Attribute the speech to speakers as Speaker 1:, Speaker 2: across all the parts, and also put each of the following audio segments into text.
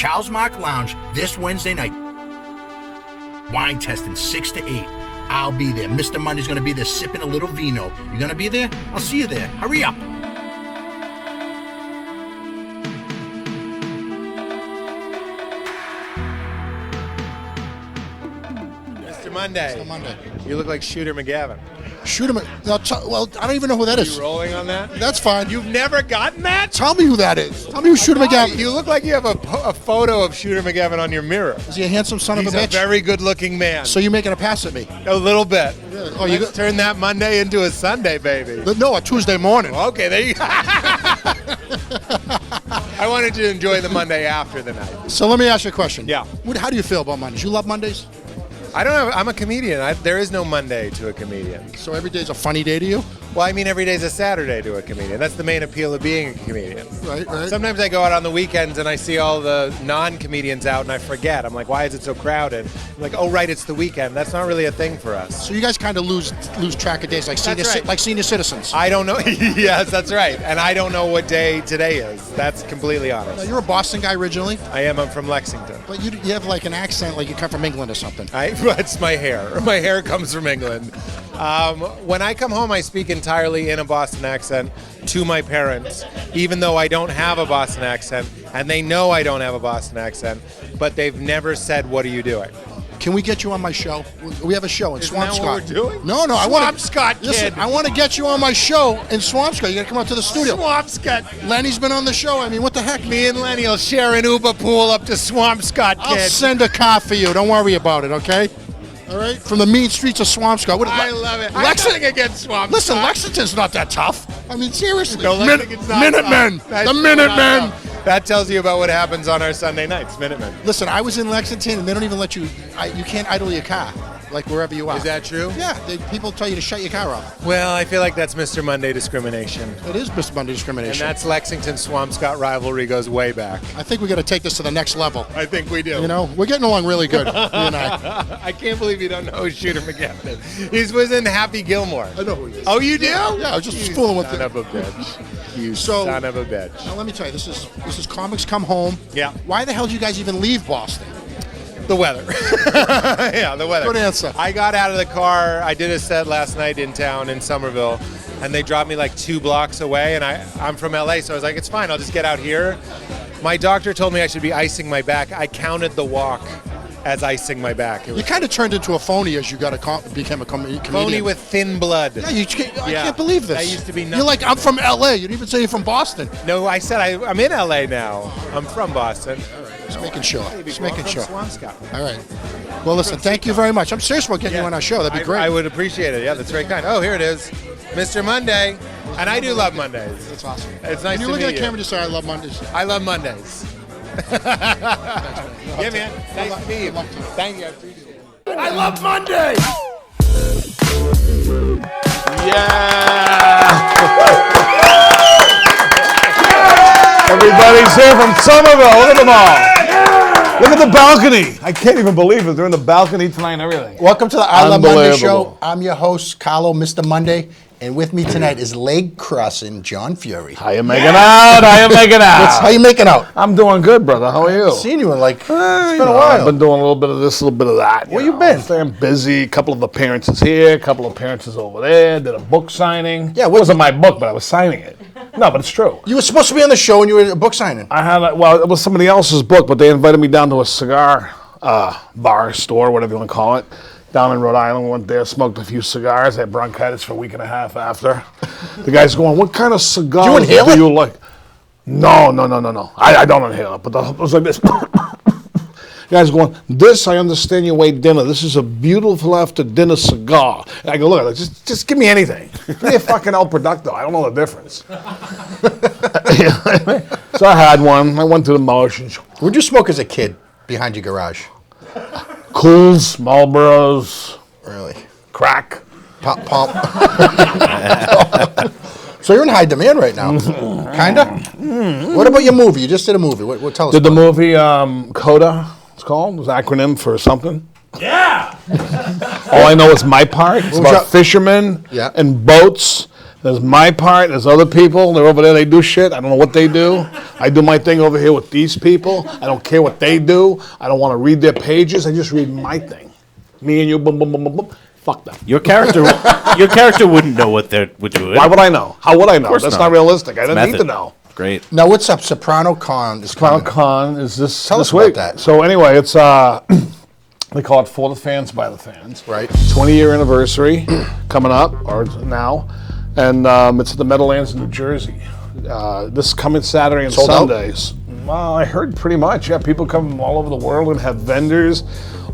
Speaker 1: Charles Mark Lounge this Wednesday night. Wine testing 6 to 8. I'll be there. Mr. Monday's going to be there sipping a little vino. You going to be there? I'll see you there. Hurry up.
Speaker 2: Mr. Monday. You look like Shooter McGavin.
Speaker 3: Shooter well, I don't even know who that is.
Speaker 2: Are you rolling on that?
Speaker 3: That's fine.
Speaker 2: You've never gotten that?
Speaker 3: Tell me who that is. Tell me who Shooter McGavin.
Speaker 2: You look like you have a photo of Shooter McGavin on your mirror.
Speaker 3: Is he a handsome son of a bitch?
Speaker 2: He's a very good-looking man.
Speaker 3: So you're making a pass at me?
Speaker 2: A little bit.
Speaker 3: Yeah.
Speaker 2: Oh, you turn that Monday into a Sunday, baby.
Speaker 3: No, a Tuesday morning.
Speaker 2: Okay, there you go. I wanted you to enjoy the Monday after the night.
Speaker 3: So let me ask you a question.
Speaker 2: Yeah.
Speaker 3: How do you feel about Mondays? You love Mondays?
Speaker 2: I'm a comedian. There is no Monday to a comedian.
Speaker 3: So every day's a funny day to you?
Speaker 2: Well, I mean, every day's a Saturday to a comedian. That's the main appeal of being a comedian.
Speaker 3: Right.
Speaker 2: Sometimes I go out on the weekends and I see all the non-comedians out and I forget. I'm like, why is it so crowded? I'm like, oh, right, it's the weekend. That's not really a thing for us.
Speaker 3: So you guys kind of lose track of days like senior citizens.
Speaker 2: I don't know. Yes, that's right. And I don't know what day today is. That's completely honest.
Speaker 3: Now, you're a Boston guy originally?
Speaker 2: I am. I'm from Lexington.
Speaker 3: But you have like an accent like you come from England or something.
Speaker 2: It's my hair. My hair comes from England. When I come home, I speak entirely in a Boston accent to my parents, even though I don't have a Boston accent, and they know I don't have a Boston accent, but they've never said, "What are you doing?"
Speaker 3: Can we get you on my show? We have a show in Swampscott.
Speaker 2: Isn't that what we're doing?
Speaker 3: No, I want
Speaker 2: Swampscott, kid.
Speaker 3: Listen, I want to get you on my show in Swampscott. You got to come out to the studio.
Speaker 2: Swampscott.
Speaker 3: Lenny's been on the show. I mean, what the heck?
Speaker 2: Me and Lenny will share an Uber pool up to Swampscott, kid.
Speaker 3: I'll send a car for you. Don't worry about it, okay? All right? From the mean streets of Swampscott.
Speaker 2: I love it. I'm nothing against Swampscott.
Speaker 3: Listen, Lexington's not that tough. I mean, seriously.
Speaker 2: Minutemen.
Speaker 3: The Minutemen.
Speaker 2: That tells you about what happens on our Sunday nights, Minutemen.
Speaker 3: Listen, I was in Lexington, and they don't even let you, you can't idle your car, like wherever you are.
Speaker 2: Is that true?
Speaker 3: Yeah, people tell you to shut your car off.
Speaker 2: Well, I feel like that's Mr. Monday discrimination.
Speaker 3: It is Mr. Monday discrimination.
Speaker 2: And that's Lexington-Swampscott rivalry goes way back.
Speaker 3: I think we got to take this to the next level.
Speaker 2: I think we do.
Speaker 3: You know, we're getting along really good, you and I.
Speaker 2: I can't believe you don't know who Shooter McGavin is. He was in Happy Gilmore.
Speaker 3: I know who he is.
Speaker 2: Oh, you do?
Speaker 3: Yeah, I was just fooling with it.
Speaker 2: Son of a bitch. You
Speaker 3: So-
Speaker 2: son of a bitch.
Speaker 3: Now, let me tell you, this is Comics Come Home.
Speaker 2: Yeah.
Speaker 3: Why the hell did you guys even leave Boston?
Speaker 2: The weather. Yeah, the weather.
Speaker 3: Good answer.
Speaker 2: I got out of the car. I did a set last night in town in Somerville, and they dropped me like 2 blocks away, and I'm from LA, so I was like, it's fine. I'll just get out here. My doctor told me I should be icing my back. I counted the walk as icing my back.
Speaker 3: You kind of turned into a phony as you became a comedian.
Speaker 2: Phony with thin blood.
Speaker 3: Yeah, I can't believe this.
Speaker 2: I used to be
Speaker 3: You're like, I'm from LA. You didn't even say you're from Boston.
Speaker 2: No, I said I'm in LA now. I'm from Boston.
Speaker 3: Just making sure. Just making sure.
Speaker 2: Swampscott.
Speaker 3: All right. Well, listen, thank you very much. I'm serious about getting you on our show. That'd be great.
Speaker 2: I would appreciate it. Yeah, that's very kind. Oh, here it is. Mr. Monday. And I do love Mondays.
Speaker 3: That's awesome.
Speaker 2: It's nice to
Speaker 3: When you look
Speaker 2: meet
Speaker 3: at the camera and just say, I love Mondays.
Speaker 2: I love Mondays. Yeah, man. Nice to meet you. Thank you. I appreciate it.
Speaker 1: I love Monday!
Speaker 4: Yeah! Everybody's here from Somerville. Look at them all. Look at the balcony. I can't even believe it. They're in the balcony tonight and everything.
Speaker 3: Welcome to the I Love Monday
Speaker 4: Unbelievable.
Speaker 3: show. I'm your host, Carlo, Mr. Monday. And with me tonight is leg crossing John Fiore.
Speaker 4: How you making out? How you making out?
Speaker 3: How you making out?
Speaker 4: I'm doing good, brother. How are you?
Speaker 3: Seen you in like, it's been
Speaker 4: You
Speaker 3: a
Speaker 4: know,
Speaker 3: while.
Speaker 4: I've been doing a little bit of this, a little bit of that.
Speaker 3: Where you been?
Speaker 4: Staying busy. A couple of appearances here, a couple of appearances over there. Did a book signing.
Speaker 3: Yeah,
Speaker 4: it wasn't my book, but I was signing it. No, but it's true.
Speaker 3: You were supposed to be on the show and you were at a book signing.
Speaker 4: I had, it was somebody else's book, but they invited me down to a cigar bar, store, whatever you want to call it, down in Rhode Island. Went there, smoked a few cigars, had bronchitis for a week and a half after. The guy's going, what kind of cigar
Speaker 3: you inhale it?
Speaker 4: do you like? No. I don't inhale it, but it was like this. The guy's going, this, I understand you ate dinner. This is a beautiful after dinner cigar. And I go, look, just give me anything. Give me a fucking El Producto. I don't know the difference. So I had one. I went through the motions.
Speaker 3: What'd you smoke as a kid behind your garage?
Speaker 4: Cools, Marlboros,
Speaker 3: Really?
Speaker 4: crack.
Speaker 3: Pop. So you're in high demand right now. Kinda? What about your movie? You just did a movie. What tell us
Speaker 4: Did the
Speaker 3: about
Speaker 4: movie CODA, it's called? It's an acronym for something.
Speaker 1: Yeah!
Speaker 4: All I know is my part. It's
Speaker 3: was
Speaker 4: about
Speaker 3: your-
Speaker 4: fishermen
Speaker 3: Yeah.
Speaker 4: and boats There's my part. There's other people. They're over there. They do shit. I don't know what they do. I do my thing over here with these people. I don't care what they do. I don't want to read their pages. I just read my thing. Me and you, boom, boom, boom, boom, boom. Fuck them.
Speaker 5: Your character wouldn't know what they're doing.
Speaker 4: Why would I know? How would I know? That's
Speaker 5: not.
Speaker 4: not realistic. I didn't need to know.
Speaker 5: Great.
Speaker 3: Now, what's up? Soprano Con is
Speaker 4: Crown
Speaker 3: coming.
Speaker 4: Con is this
Speaker 3: Tell us
Speaker 4: this week.
Speaker 3: about that.
Speaker 4: So anyway, it's they call it For the Fans by the Fans.
Speaker 3: Right.
Speaker 4: 20-year anniversary coming up, or now, and it's at the Meadowlands in New Jersey. This coming Saturday and
Speaker 3: Sold out?
Speaker 4: Sundays. Well, I heard pretty much. Yeah, people come from all over the world and have vendors.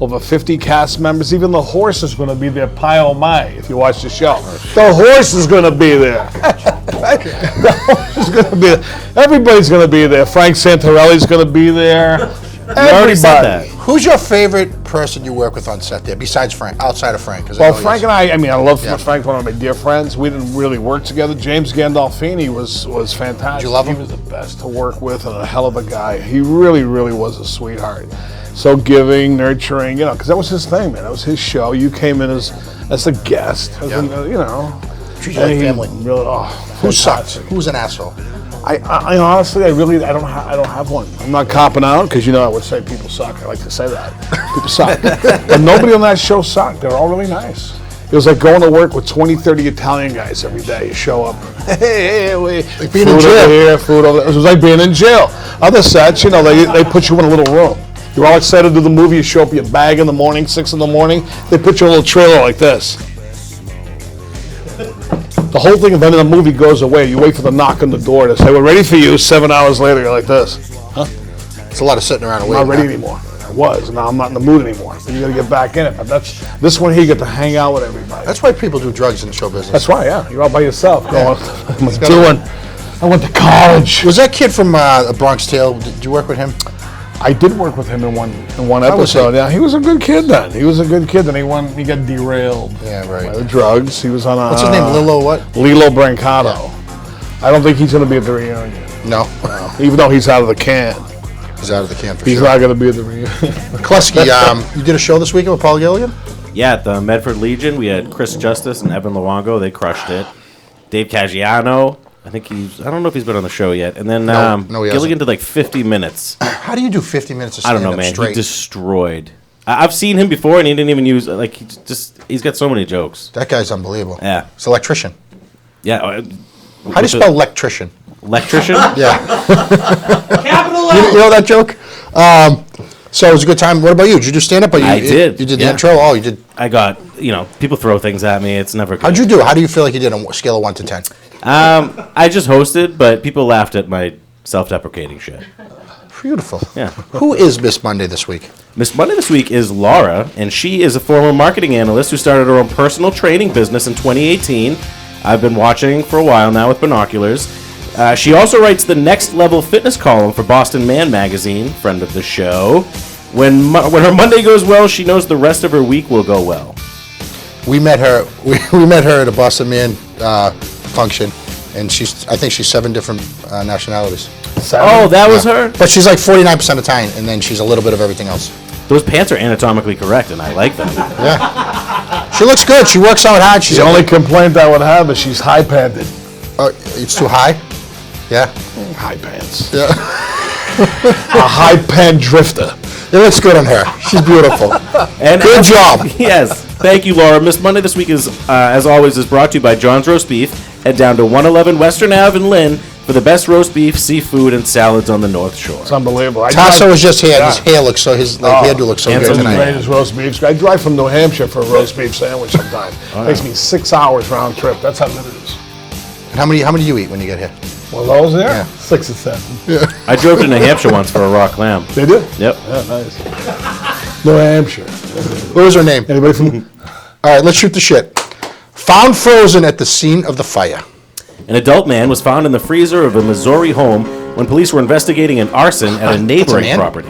Speaker 4: Over 50 cast members. Even the horse is going to be there. Pio Mai, if you watch the show. The horse is going to be there. The horse is going to be there. Everybody's going to be there. Frank Santarelli's going to be there.
Speaker 5: already said that.
Speaker 3: Who's your favorite person you work with on set there, besides Frank, outside of Frank? 'Cause
Speaker 4: Well,
Speaker 3: know he's-
Speaker 4: Frank and I mean, I love
Speaker 3: Yeah.
Speaker 4: Frank, one of my dear friends. We didn't really work together. James Gandolfini was fantastic.
Speaker 3: Did you love him?
Speaker 4: He was the best to work with and a hell of a guy. He really, really was a sweetheart. So giving, nurturing, because that was his thing, man. That was his show. You came in as a guest, as
Speaker 3: Yeah. Treat you
Speaker 4: and
Speaker 3: like
Speaker 4: he
Speaker 3: family.
Speaker 4: Really,
Speaker 3: Who sucks?
Speaker 4: fantastic.
Speaker 3: Who's an asshole?
Speaker 4: I honestly, I don't have one. I'm not copping out because I would say people suck. I like to say that people suck, but nobody on that show sucked. They're all really nice. It was like going to work with 20, 30 Italian guys every day. You show up, hey,
Speaker 3: Like being in
Speaker 4: food
Speaker 3: jail.
Speaker 4: over here, food over there. It was like being in jail. Other sets, they put you in a little room. You're all excited to do the movie. You show up with your bag in the morning, 6 in the morning. They put you in a little trailer like this. The whole thing of ending the movie goes away. You wait for the knock on the door to say, "We're ready for you." 7 hours later, you're like this.
Speaker 3: It's a lot of sitting around and
Speaker 4: I'm not
Speaker 3: waiting.
Speaker 4: ready anymore. I was. Now I'm not in the mood anymore. Then you got to get back in it. But this one here, you get to hang out with everybody.
Speaker 3: That's why people do drugs in show business.
Speaker 4: That's right. Yeah, you're all by yourself.
Speaker 3: Yeah.
Speaker 4: I went to college.
Speaker 3: Was that kid from Bronx Tale? Did you work with him?
Speaker 4: I did work with him in one
Speaker 3: How was he?
Speaker 4: episode. Yeah, he was a good kid then. He was a good kid. Then he got derailed.
Speaker 3: Yeah, right.
Speaker 4: By the drugs. He was on a.
Speaker 3: What's his name? Lilo what?
Speaker 4: Lilo Brancato. I don't think he's going to be at the reunion.
Speaker 3: No.
Speaker 4: Even though he's out of the can.
Speaker 3: He's out of the can for
Speaker 4: He's
Speaker 3: sure.
Speaker 4: not going to be at the reunion.
Speaker 3: Kleski, you did a show this weekend with Paul Gilligan?
Speaker 5: Yeah, at the Medford Legion, we had Chris Justice and Evan Luongo. They crushed it. Dave Caggiano, I don't know if he's been on the show yet. And then
Speaker 3: No, he
Speaker 5: Gilligan
Speaker 3: hasn't.
Speaker 5: did like 50 minutes.
Speaker 3: How do you do 50 minutes of
Speaker 5: I don't
Speaker 3: stand-up
Speaker 5: know, man. He
Speaker 3: straight?
Speaker 5: destroyed. I've seen him before, and he didn't even use he's got so many jokes.
Speaker 3: That guy's unbelievable.
Speaker 5: Yeah.
Speaker 3: He's an electrician.
Speaker 5: Yeah.
Speaker 3: How do you spell electrician?
Speaker 5: Electrician?
Speaker 3: Yeah. You know that joke? So it was a good time. What about you? Did you do stand-up?
Speaker 5: I did,
Speaker 3: You did the
Speaker 5: yeah.
Speaker 3: intro? Oh, you did.
Speaker 5: I got, people throw things at me. It's never good.
Speaker 3: How'd you do? How do you feel like you did on a scale of 1 to 10?
Speaker 5: I just hosted, but people laughed at my self-deprecating shit.
Speaker 3: Beautiful.
Speaker 5: Yeah.
Speaker 3: Who is Miss Monday this week?
Speaker 5: Miss Monday this week is Laura, and she is a former marketing analyst who started her own personal training business in 2018. I've been watching for a while now with binoculars. She also writes the Next Level Fitness column for Boston Man magazine, friend of the show. When her Monday goes well, she knows the rest of her week will go well.
Speaker 3: We met her. We met her at a Boston Man function, and I think she's 7 different nationalities.
Speaker 5: Oh, that was
Speaker 3: Yeah.
Speaker 5: her?
Speaker 3: But she's like 49% Italian, and then she's a little bit of everything else.
Speaker 5: Those pants are anatomically correct, and I like them.
Speaker 3: Yeah. She looks good. She works out hard. She's
Speaker 4: The only complaint I would have is she's high-panted.
Speaker 3: it's too high. Yeah.
Speaker 4: High pants.
Speaker 3: Yeah.
Speaker 4: A high-pant drifter.
Speaker 3: It looks good on her. She's beautiful.
Speaker 5: And
Speaker 3: Good job.
Speaker 5: Yes. Thank you, Laura. Miss Monday this week is, as always, is brought to you by John's Roast Beef. Head down to 111 Western Ave in Lynn for the best roast beef, seafood, and salads on the North Shore.
Speaker 4: It's unbelievable.
Speaker 3: Tasso was just here.
Speaker 4: Yeah.
Speaker 3: His hair looks so. His hairdo looks so good
Speaker 5: handsome
Speaker 3: tonight.
Speaker 4: Greatest roast beef. I drive from New Hampshire for a roast beef sandwich sometimes. Takes me 6 hours round trip. That's how good it is.
Speaker 3: And how many do you eat when you get here?
Speaker 4: Well, those there?
Speaker 3: Yeah.
Speaker 4: 6 or 7.
Speaker 5: I drove to New Hampshire once for a raw clam.
Speaker 4: They do?
Speaker 5: Yep.
Speaker 4: Yeah, nice. New Hampshire.
Speaker 3: What was her name?
Speaker 4: Anybody from?
Speaker 3: All right, let's shoot the shit. Found frozen at the scene of the fire.
Speaker 5: An adult man was found in the freezer of a Missouri home when police were investigating an arson at a neighboring
Speaker 3: man.
Speaker 5: property.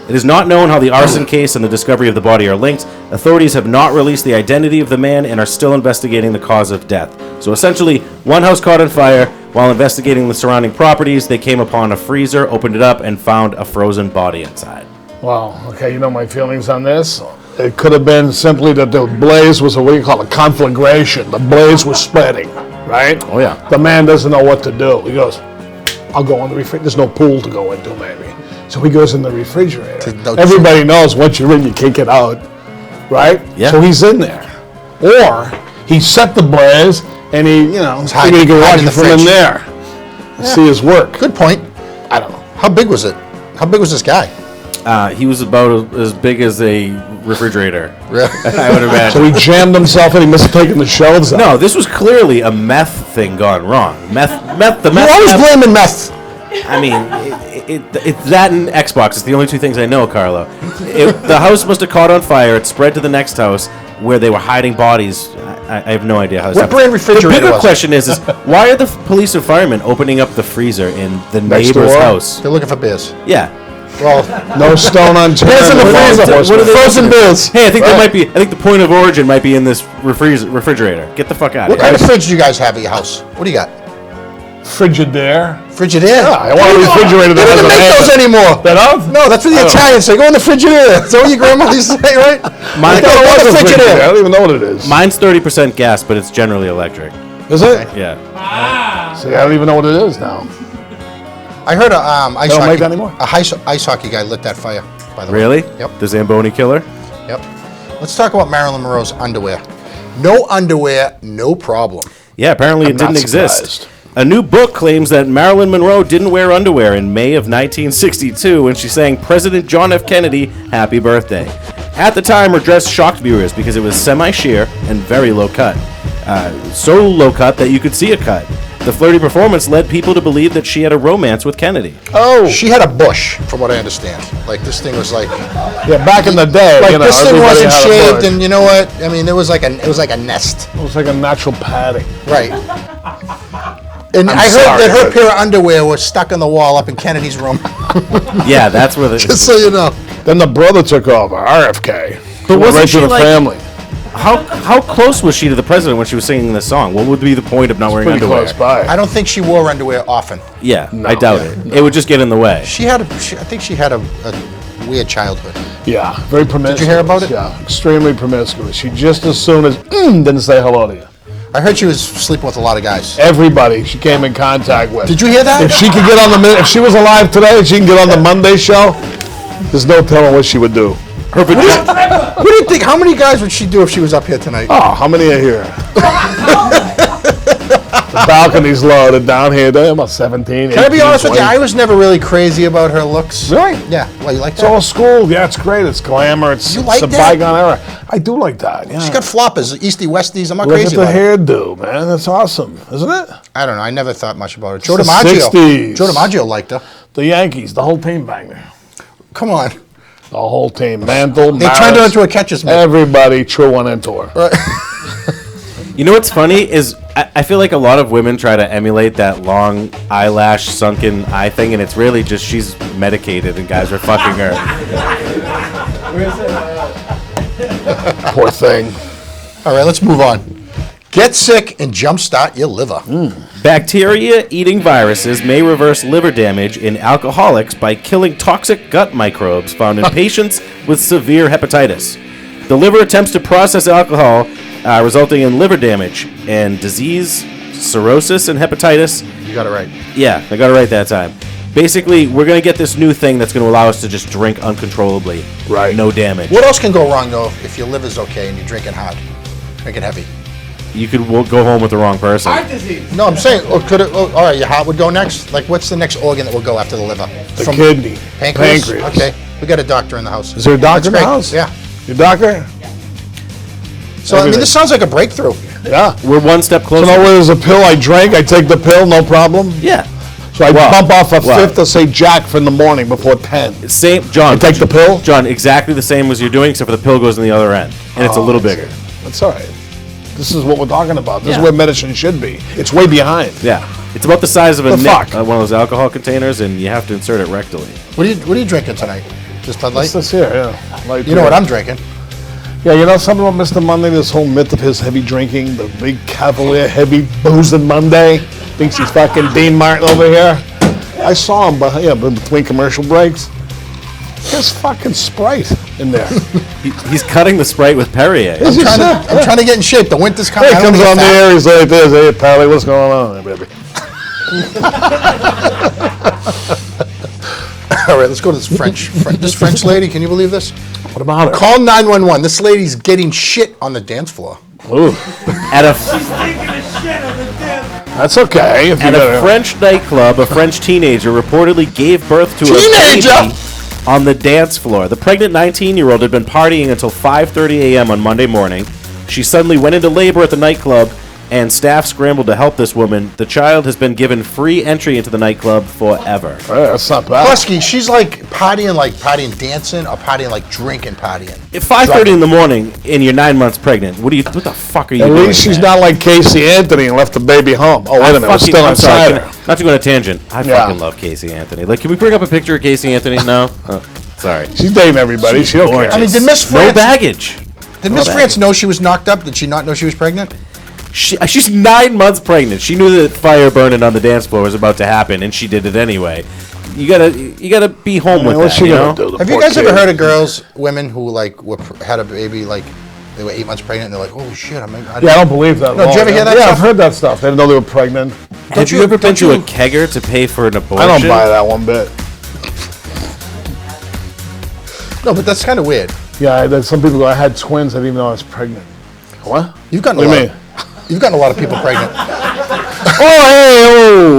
Speaker 5: It is not known how the arson case and the discovery of the body are linked. Authorities have not released the identity of the man and are still investigating the cause of death. So essentially, one house caught on fire. While investigating the surrounding properties, they came upon a freezer, opened it up, and found a frozen body inside.
Speaker 4: Wow. Okay, you know my feelings on this. It could have been simply that the blaze was what do you call a conflagration. The blaze was spreading. right?
Speaker 5: Oh, yeah.
Speaker 4: The man doesn't know what to do. He goes, I'll go in the refrigerator. There's no pool to go into, maybe. So he goes in the refrigerator. Everybody knows once you're in, you can't get out, right?
Speaker 5: Yeah.
Speaker 4: So he's in there. Or he set the blaze and he, figured he could watch it from in there. See his work.
Speaker 3: Good point.
Speaker 4: I don't know.
Speaker 3: How big was it? How big was this guy?
Speaker 5: He was about as big as a refrigerator.
Speaker 3: Really?
Speaker 5: I would imagine.
Speaker 4: So he jammed himself and he must have taken the shelves out.
Speaker 5: No, this was clearly a meth thing gone wrong. Meth. The
Speaker 3: You
Speaker 5: meth.
Speaker 3: always blaming meth.
Speaker 5: I mean, it's that and Xbox. It's the only two things I know, Carlo. The house must have caught on fire. It spread to the next house where they were hiding bodies. I have no idea how this
Speaker 3: What
Speaker 5: happened.
Speaker 3: brand refrigerator
Speaker 5: The bigger
Speaker 3: was it?
Speaker 5: question is why are the police and firemen opening up the freezer in the
Speaker 4: Next
Speaker 5: neighbor's
Speaker 4: door?
Speaker 5: house?
Speaker 3: They're looking for beers.
Speaker 5: Yeah.
Speaker 3: Well,
Speaker 4: No stone unturned.
Speaker 3: beers in the freezer.
Speaker 5: What are they
Speaker 3: Frozen
Speaker 5: looking at?
Speaker 3: beers.
Speaker 5: Hey, I think that might be. I think the point of origin might be in this refrigerator. Get the fuck out
Speaker 3: What
Speaker 5: of
Speaker 3: kind
Speaker 5: here.
Speaker 3: of fridge do you guys have at your house? What do you got?
Speaker 4: Frigidaire.
Speaker 3: Frigidaire?
Speaker 4: Yeah, I want a refrigerator
Speaker 3: They
Speaker 4: that has
Speaker 3: don't
Speaker 4: a
Speaker 3: make those
Speaker 4: handle.
Speaker 3: anymore.
Speaker 4: That of?
Speaker 3: No, that's what the Italians say. Go in the Frigidaire. That's what your grandmother used to say, right?
Speaker 5: Mine-
Speaker 3: Go in the
Speaker 4: I
Speaker 3: Frigidaire.
Speaker 4: don't even know what it is.
Speaker 5: Mine's 30% gas, but it's generally electric.
Speaker 4: Is it?
Speaker 5: Yeah.
Speaker 4: See, I don't even know what it is now.
Speaker 3: I heard a ice
Speaker 4: don't
Speaker 3: hockey.
Speaker 4: make that anymore?
Speaker 3: A ice hockey guy lit that fire. By the way.
Speaker 5: Really?
Speaker 3: Yep.
Speaker 5: The Zamboni killer?
Speaker 3: Yep. Let's talk about Marilyn Monroe's underwear. No underwear, no problem.
Speaker 5: Yeah, apparently it
Speaker 4: I'm not
Speaker 5: didn't exist.
Speaker 4: surprised.
Speaker 5: A new book claims that Marilyn Monroe didn't wear underwear in May of 1962 when she sang President John F. Kennedy, Happy Birthday. At the time, her dress shocked viewers because it was semi-sheer and very low cut. So low cut that you could see a cut. The flirty performance led people to believe that she had a romance with Kennedy.
Speaker 4: Oh,
Speaker 3: She had a bush, from what I understand. Like this thing was like,
Speaker 4: yeah, back in the day,
Speaker 3: like this thing
Speaker 4: everybody
Speaker 3: wasn't
Speaker 4: had a
Speaker 3: shaved,
Speaker 4: bush.
Speaker 3: and you know what? I mean, it was like a nest,
Speaker 4: It was like a natural padding.
Speaker 3: right? And I heard
Speaker 4: sorry,
Speaker 3: that her
Speaker 4: but-
Speaker 3: pair of underwear was stuck on the wall up in Kennedy's room.
Speaker 5: Yeah, that's where the...
Speaker 3: Just so you know.
Speaker 4: Then the brother took over, RFK.
Speaker 5: But
Speaker 4: Went
Speaker 5: wasn't
Speaker 4: right
Speaker 5: she
Speaker 4: to the
Speaker 5: like-
Speaker 4: family.
Speaker 5: How close was she to the president when she was singing this song? What would be the point of not wearing
Speaker 4: Pretty
Speaker 5: underwear?
Speaker 4: close by.
Speaker 3: I don't think she wore underwear often.
Speaker 5: Yeah, I doubt it. It would just get in the way.
Speaker 3: I think she had a weird childhood.
Speaker 4: Yeah, very promiscuous.
Speaker 3: Did you hear about it?
Speaker 4: Yeah, extremely promiscuous. She just as soon as didn't say hello to you.
Speaker 3: I heard she was sleeping with a lot of guys.
Speaker 4: Everybody she came in contact with.
Speaker 3: Did you hear that?
Speaker 4: If she could get on if she was alive today, and she can get on the Monday show. There's no telling what she would do.
Speaker 5: Her vagina...
Speaker 3: What do you think? How many guys would she do if she was up here tonight?
Speaker 4: Oh, how many are here? The balcony's loaded down here. They're about 17.
Speaker 3: Can I be
Speaker 4: 18,
Speaker 3: honest with you?
Speaker 4: 20.
Speaker 3: I was never really crazy about her looks.
Speaker 4: Really?
Speaker 3: Yeah. Well, you like
Speaker 4: It's
Speaker 3: that?
Speaker 4: all school. Yeah, it's great. It's glamour. It's,
Speaker 3: You like
Speaker 4: it's a
Speaker 3: that?
Speaker 4: bygone era. I do like that. Yeah.
Speaker 3: She's got floppers, Eastie Westies. I'm not
Speaker 4: Look at
Speaker 3: crazy
Speaker 4: the
Speaker 3: about it.
Speaker 4: hairdo, man. That's awesome, isn't it?
Speaker 3: I don't know. I never thought much about her. Joe
Speaker 4: the
Speaker 3: DiMaggio.
Speaker 4: 60s.
Speaker 3: Joe DiMaggio liked her.
Speaker 4: The Yankees, the whole team banged her.
Speaker 3: Come on.
Speaker 4: The whole team. Mantle,
Speaker 3: They turned her
Speaker 4: Maris,
Speaker 3: into a catcher's mitt.
Speaker 4: everybody threw one into her.
Speaker 5: You know what's funny is I feel like a lot of women try to emulate that long eyelash sunken eye thing, and it's really just she's medicated and guys are fucking her.
Speaker 4: Poor thing.
Speaker 3: All right, let's move on. Get sick and jumpstart your liver.
Speaker 5: Bacteria-eating viruses may reverse liver damage in alcoholics by killing toxic gut microbes found in patients with severe hepatitis. The liver attempts to process alcohol, resulting in liver damage and disease, cirrhosis, and hepatitis.
Speaker 3: You got it right.
Speaker 5: Yeah, I got it right that time. Basically, we're going to get this new thing that's going to allow us to just drink uncontrollably.
Speaker 4: Right.
Speaker 5: No damage.
Speaker 3: What else can go wrong, though, if your liver's okay and you're drinking hard? Drinking heavy.
Speaker 5: You could go home with the wrong person.
Speaker 3: No, I'm saying, all right, your heart would go next? Like, what's the next organ that will go after the liver?
Speaker 4: The kidney.
Speaker 3: Pancreas? Okay, we got a doctor in the house.
Speaker 4: Is there a doctor in the
Speaker 3: That's great.
Speaker 4: house?
Speaker 3: Yeah.
Speaker 4: Your doctor?
Speaker 3: So, I mean,
Speaker 4: Everything.
Speaker 3: this sounds like a breakthrough.
Speaker 4: Yeah.
Speaker 5: We're one step
Speaker 4: So
Speaker 5: closer.
Speaker 4: now there's a pill I drink, I take the pill, no problem.
Speaker 5: Yeah.
Speaker 4: So I
Speaker 5: Well,
Speaker 4: bump off a
Speaker 5: well.
Speaker 4: fifth of, say, Jack for in the morning before 10.
Speaker 5: Same, John.
Speaker 4: I take the pill?
Speaker 5: John, exactly the same as you're doing, except for the pill goes in the other end, and it's a little bigger.
Speaker 4: That's all right. This is what we're talking about. This
Speaker 5: Yeah.
Speaker 4: is where medicine should be. It's way behind.
Speaker 5: Yeah, it's about the size of a
Speaker 4: The
Speaker 5: nip,
Speaker 4: fuck?
Speaker 5: one of those alcohol containers, and you have to insert it rectally.
Speaker 3: What are you drinking tonight? Just Bud Light?
Speaker 4: What's this here? Yeah. Light
Speaker 3: You know what
Speaker 4: beer.
Speaker 3: I'm drinking?
Speaker 4: Yeah, you know something about Mr. Monday, this whole myth of his heavy drinking, the big cavalier, heavy boozing Monday. Thinks he's fucking Dean Martin over here. I saw him between commercial breaks. There's fucking Sprite in there.
Speaker 5: He's cutting the Sprite with Perrier.
Speaker 3: I'm trying to get in shape. The winter's coming.
Speaker 4: He
Speaker 3: I don't
Speaker 4: comes
Speaker 3: wanna
Speaker 4: on
Speaker 3: get
Speaker 4: the
Speaker 3: fat.
Speaker 4: air, he's like this. Hey, Pally, what's going on there, baby?
Speaker 3: All right, let's go to this this French lady. Can you believe this?
Speaker 4: What about her?
Speaker 3: Call 911. This lady's getting shit on the dance floor.
Speaker 4: Ooh,
Speaker 5: At a
Speaker 4: that's okay. If you
Speaker 5: At
Speaker 4: got
Speaker 5: a French nightclub, a French teenager reportedly gave birth to
Speaker 3: Teenager?
Speaker 5: a baby on the dance floor. The pregnant 19-year-old had been partying until 5:30 a.m. on Monday morning. She suddenly went into labor at the nightclub, and staff scrambled to help this woman. The child has been given free entry into the nightclub forever.
Speaker 4: that's not bad.
Speaker 3: Husky, she's like partying dancing, or partying like drinking partying.
Speaker 5: At 5:30 in the morning, and you're 9 months pregnant, what the fuck are you
Speaker 4: At
Speaker 5: doing?
Speaker 4: least she's
Speaker 5: man?
Speaker 4: not like Casey Anthony and left the baby home. Oh, wait a minute, we're still
Speaker 5: I'm sorry,
Speaker 4: inside her.
Speaker 5: not to go on a tangent. I
Speaker 4: Yeah.
Speaker 5: fucking love Casey Anthony. Like, can we bring up a picture of Casey Anthony? No? Sorry.
Speaker 4: She's dating everybody. She don't care.
Speaker 5: gorgeous.
Speaker 3: I mean, did Miss
Speaker 5: No
Speaker 3: France,
Speaker 5: baggage.
Speaker 3: did Miss France know she was knocked up? Did she not know she was pregnant?
Speaker 5: She's 9 months pregnant. She knew that fire burning on the dance floor was about to happen, and she did it anyway. You gotta be home with
Speaker 4: What's
Speaker 5: that.
Speaker 4: she
Speaker 5: You
Speaker 4: gonna
Speaker 5: know?
Speaker 4: do? The
Speaker 3: Have you
Speaker 4: poor
Speaker 3: guys ever
Speaker 4: kid.
Speaker 3: heard of women who like had a baby like they were 8 months pregnant and they're like, oh shit,
Speaker 4: Yeah, I don't believe that.
Speaker 3: No, did you ever hear that
Speaker 4: Yeah,
Speaker 3: stuff?
Speaker 4: I've heard that stuff. They didn't know they were pregnant.
Speaker 5: Have you ever been to a kegger to pay for an abortion?
Speaker 4: I don't buy that one bit.
Speaker 3: No, but that's kind of weird.
Speaker 4: Yeah, there's some people go, I had twins. I didn't even know I was pregnant. What?
Speaker 3: You've gotten
Speaker 4: What
Speaker 3: a
Speaker 4: do
Speaker 3: lot.
Speaker 4: you mean?
Speaker 3: You've gotten a lot of people pregnant.
Speaker 4: Oh.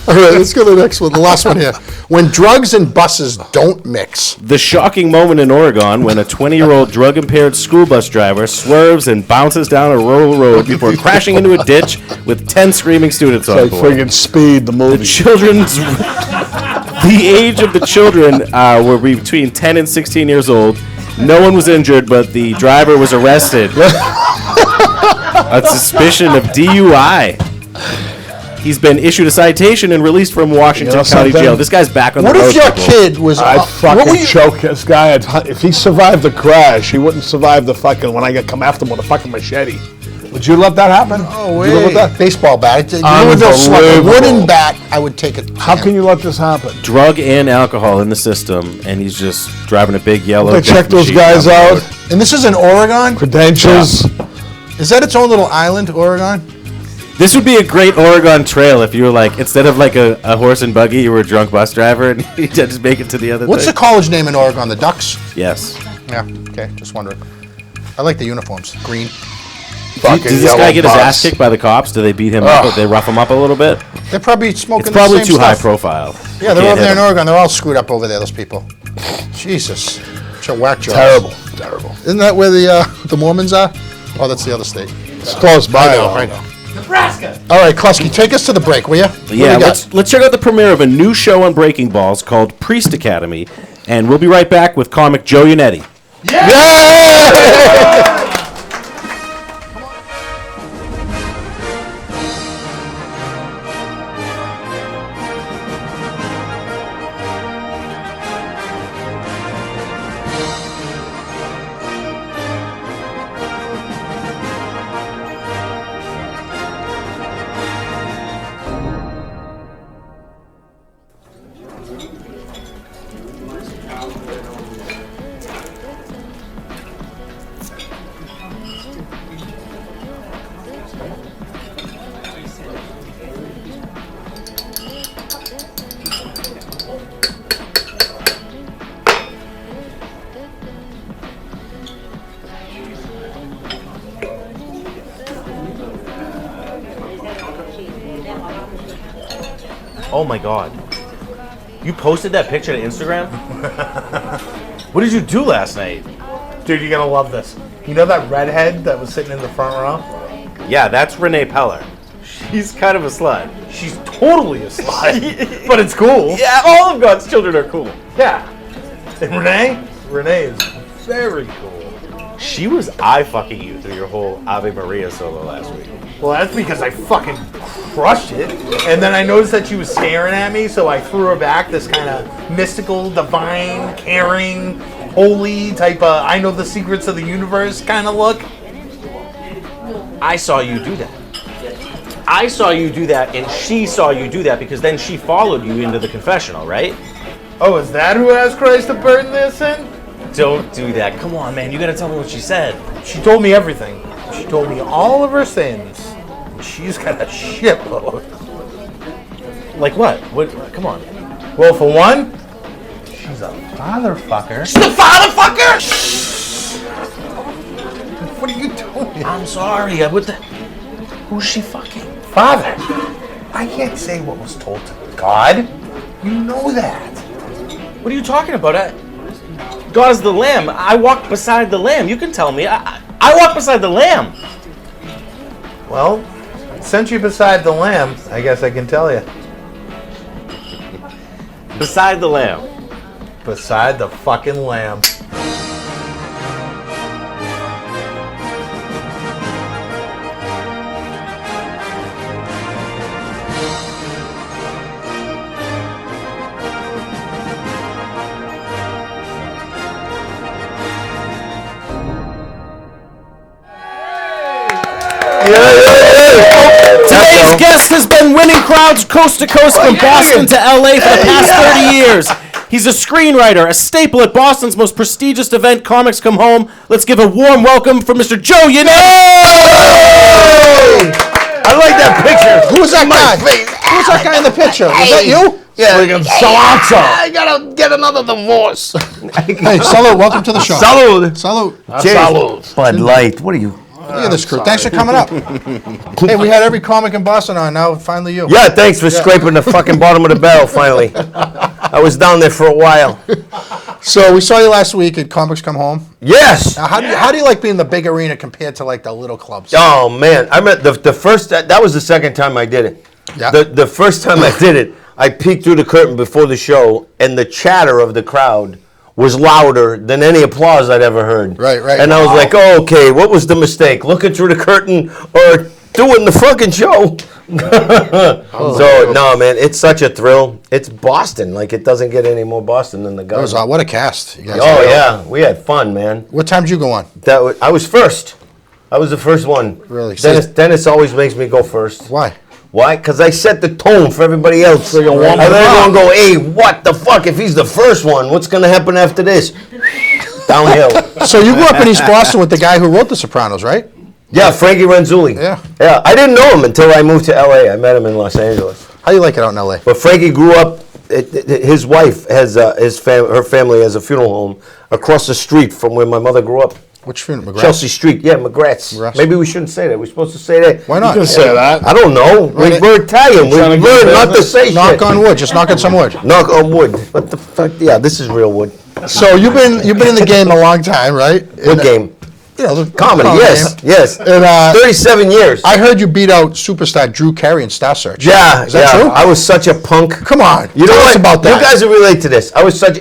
Speaker 3: All right, let's go to the next one. The last one here. When drugs and buses don't mix.
Speaker 5: The shocking moment in Oregon when a 20-year-old drug-impaired school bus driver swerves and bounces down a rural road before crashing into a ditch with 10 screaming students on
Speaker 4: Like
Speaker 5: board.
Speaker 4: friggin' Speed, the movie.
Speaker 5: The age of the children were between 10 and 16 years old. No one was injured, but the driver was arrested on suspicion of DUI. He's been issued a citation and released from Washington
Speaker 4: You know
Speaker 5: County
Speaker 4: something?
Speaker 5: Jail. This guy's back on
Speaker 3: What
Speaker 5: the road.
Speaker 3: if your
Speaker 5: people.
Speaker 3: kid was?
Speaker 4: I'd
Speaker 3: what
Speaker 4: fucking
Speaker 3: were you-
Speaker 4: choke this guy. If he survived the crash, he wouldn't survive the fucking when I got come after him with a fucking machete. Would you let that happen?
Speaker 3: Oh,
Speaker 4: Would you live with
Speaker 3: wait.
Speaker 4: that?
Speaker 3: Baseball bat. It's a Louisville slugger. A
Speaker 4: Unbelievable.
Speaker 3: wooden bat. I would take it.
Speaker 4: How can you let this happen?
Speaker 5: Drug and alcohol in the system, and he's just driving a big yellow.
Speaker 4: They
Speaker 5: death
Speaker 4: check those
Speaker 5: machine
Speaker 4: guys
Speaker 5: down the
Speaker 4: out.
Speaker 5: road.
Speaker 3: And this is in Oregon.
Speaker 4: Credentials.
Speaker 3: Is that its own little island, Oregon?
Speaker 5: This would be a great Oregon trail if you were like, instead of like a horse and buggy, you were a drunk bus driver and you just make it to the other
Speaker 3: What's the
Speaker 5: thing.
Speaker 3: college name in Oregon? The Ducks.
Speaker 5: Yes.
Speaker 3: Yeah. Okay. Just wondering. I like the uniforms. Green.
Speaker 4: Fucking
Speaker 5: Does this
Speaker 4: yellow
Speaker 5: guy get his
Speaker 4: bus.
Speaker 5: ass kicked by the cops? Do they beat him up? They rough him up a little bit?
Speaker 3: They're probably smoking.
Speaker 5: It's probably
Speaker 3: the same
Speaker 5: too high
Speaker 3: stuff.
Speaker 5: profile.
Speaker 3: Yeah, they're
Speaker 5: Can't
Speaker 3: over there
Speaker 5: hit
Speaker 3: in
Speaker 5: him.
Speaker 3: Oregon. They're all screwed up over there. Those people. Jesus. Such a whack job.
Speaker 4: Terrible. Terrible.
Speaker 3: Isn't that where the Mormons are? Oh, that's the other state.
Speaker 4: It's close by.
Speaker 3: I know, I know. Nebraska. All right, Klusky, take us to the break, will you?
Speaker 5: Yeah, let's check out the premiere of a new show on Breaking Balls called Priest Academy, and we'll be right back with comic Joe Yannetty. Oh my God. You posted that picture to Instagram? What did you do last night?
Speaker 6: Dude, you're gonna love this. You know that redhead that was sitting in the front row?
Speaker 5: Yeah, that's Renee Peller. She's kind of a slut.
Speaker 6: She's totally a slut, but it's cool.
Speaker 5: Yeah, all of God's children are cool.
Speaker 6: Yeah. And Renee is very cool.
Speaker 5: She was eye-fucking you through your whole Ave Maria solo last week.
Speaker 6: Well, that's because I fucking crushed it. And then I noticed that she was staring at me, so I threw her back this kind of mystical, divine, caring, holy type of I know the secrets of the universe kind of look.
Speaker 5: I saw you do that. I saw you do that, and she saw you do that because then she followed you into the confessional, right?
Speaker 6: Oh, is that who asked Christ to burden their sin?
Speaker 7: Don't do that. Come on, man. You gotta tell me what she said.
Speaker 6: She told me everything. She told me all of her sins. And she's got a shitload.
Speaker 7: Like what? What? Come on.
Speaker 6: Well, for one, she's a fatherfucker.
Speaker 7: She's a fatherfucker!
Speaker 6: What are you doing?
Speaker 7: I'm sorry. What the? Who's she fucking?
Speaker 6: Father. I can't say what was told to God. You know that.
Speaker 7: What are you talking about? God is the lamb. I walk beside the lamb. You can tell me. I walk beside the lamb.
Speaker 6: Well, since you're beside the lamb, I guess I can tell you.
Speaker 7: Beside the lamb.
Speaker 6: Beside the fucking lamb.
Speaker 5: Today's guest has been winning crowds coast to coast from Boston to LA for the past 30 years. He's a screenwriter, a staple at Boston's most prestigious event, Comics Come Home. Let's give a warm welcome for Mr. Joe Yannetty!
Speaker 8: I like that picture.
Speaker 3: Who's that guy? Who's that guy in the picture? Was that you?
Speaker 8: Yeah. I gotta get another divorce.
Speaker 3: Hey, salute. Welcome to the show.
Speaker 8: Salud.
Speaker 3: Salute.
Speaker 8: Cheers. Bud Light. What are you?
Speaker 3: Look at this crew. Thanks for coming up. Hey, we had every comic in Boston on. Now, finally you.
Speaker 8: Yeah, thanks for scraping the fucking bottom of the barrel finally. I was down there for a while.
Speaker 3: So we saw you last week at Comics Come Home.
Speaker 8: Yes.
Speaker 3: Now, how do you like being in the big arena compared to like the little clubs?
Speaker 8: Oh man, I met the first. That was the second time I did it.
Speaker 3: Yeah.
Speaker 8: The first time I did it, I peeked through the curtain before the show, and the chatter of the crowd was louder than any applause I'd ever heard.
Speaker 3: Right.
Speaker 8: And I was like, oh, okay, what was the mistake? Looking through the curtain or doing the fucking show? So, no, man, it's such a thrill. It's Boston. Like, it doesn't get any more Boston than the
Speaker 3: That was,
Speaker 8: Garden.
Speaker 3: what a cast. You guys
Speaker 8: Oh,
Speaker 3: had.
Speaker 8: yeah, we had fun, man.
Speaker 3: What time did you go on?
Speaker 8: I was first. I was the first one.
Speaker 3: Really?
Speaker 8: Dennis always makes me go first.
Speaker 3: Why?
Speaker 8: Why? Because I set the tone for everybody else. So
Speaker 3: you'll warm
Speaker 8: and
Speaker 3: them
Speaker 8: then
Speaker 3: up.
Speaker 8: everyone go, hey, what the fuck? If he's the first one, what's going to happen after this? Downhill.
Speaker 3: So you grew up in East Boston with the guy who wrote The Sopranos, right?
Speaker 8: Yeah, Frankie Renzulli.
Speaker 3: Yeah.
Speaker 8: Yeah, I didn't know him until I moved to L.A. I met him in Los Angeles.
Speaker 3: How you like it out in L.A.?
Speaker 8: But Frankie grew up. His wife has her family has a funeral home across the street from where my mother grew up.
Speaker 3: Which funeral? McGrath?
Speaker 8: Chelsea Street, yeah, McGrath's.
Speaker 3: McGrath's.
Speaker 8: Maybe we shouldn't say that. We're supposed to say that.
Speaker 3: Why not?
Speaker 4: You can say that.
Speaker 8: I don't know.
Speaker 3: Right.
Speaker 8: We're Italian. We
Speaker 4: trying to
Speaker 8: learn
Speaker 4: get
Speaker 8: not to
Speaker 4: business.
Speaker 8: say
Speaker 3: Knock
Speaker 8: shit.
Speaker 3: on wood. Just knock on some wood.
Speaker 8: Knock on wood. What the fuck? Yeah, this is real wood.
Speaker 3: So you've been in the game a long time, right?
Speaker 8: What game?
Speaker 3: You know, the
Speaker 8: Comedy. Yes,
Speaker 3: game.
Speaker 8: yes.
Speaker 3: And
Speaker 8: 37 years.
Speaker 3: I heard you beat out superstar Drew Carey in Star Search.
Speaker 8: Yeah,
Speaker 3: Is that true?
Speaker 8: I was such a punk.
Speaker 3: Come on.
Speaker 8: You know
Speaker 3: Tell us
Speaker 8: what?
Speaker 3: about that.
Speaker 8: You guys will relate to this.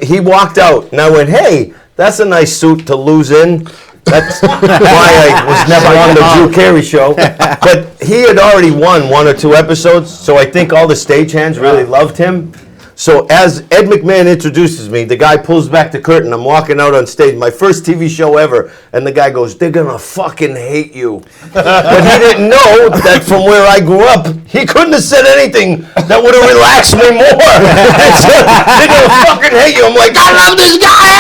Speaker 8: He walked out, and I went, hey, that's a nice suit to lose in. That's why I was never on the Drew Carey show. But he had already won 1 or 2 episodes, so I think all the stagehands really loved him. So as Ed McMahon introduces me, the guy pulls back the curtain. I'm walking out on stage, my first TV show ever, and the guy goes, they're going to fucking hate you. But he didn't know that from where I grew up, he couldn't have said anything that would have relaxed me more. They're going to fucking hate you. I'm like, I love this guy!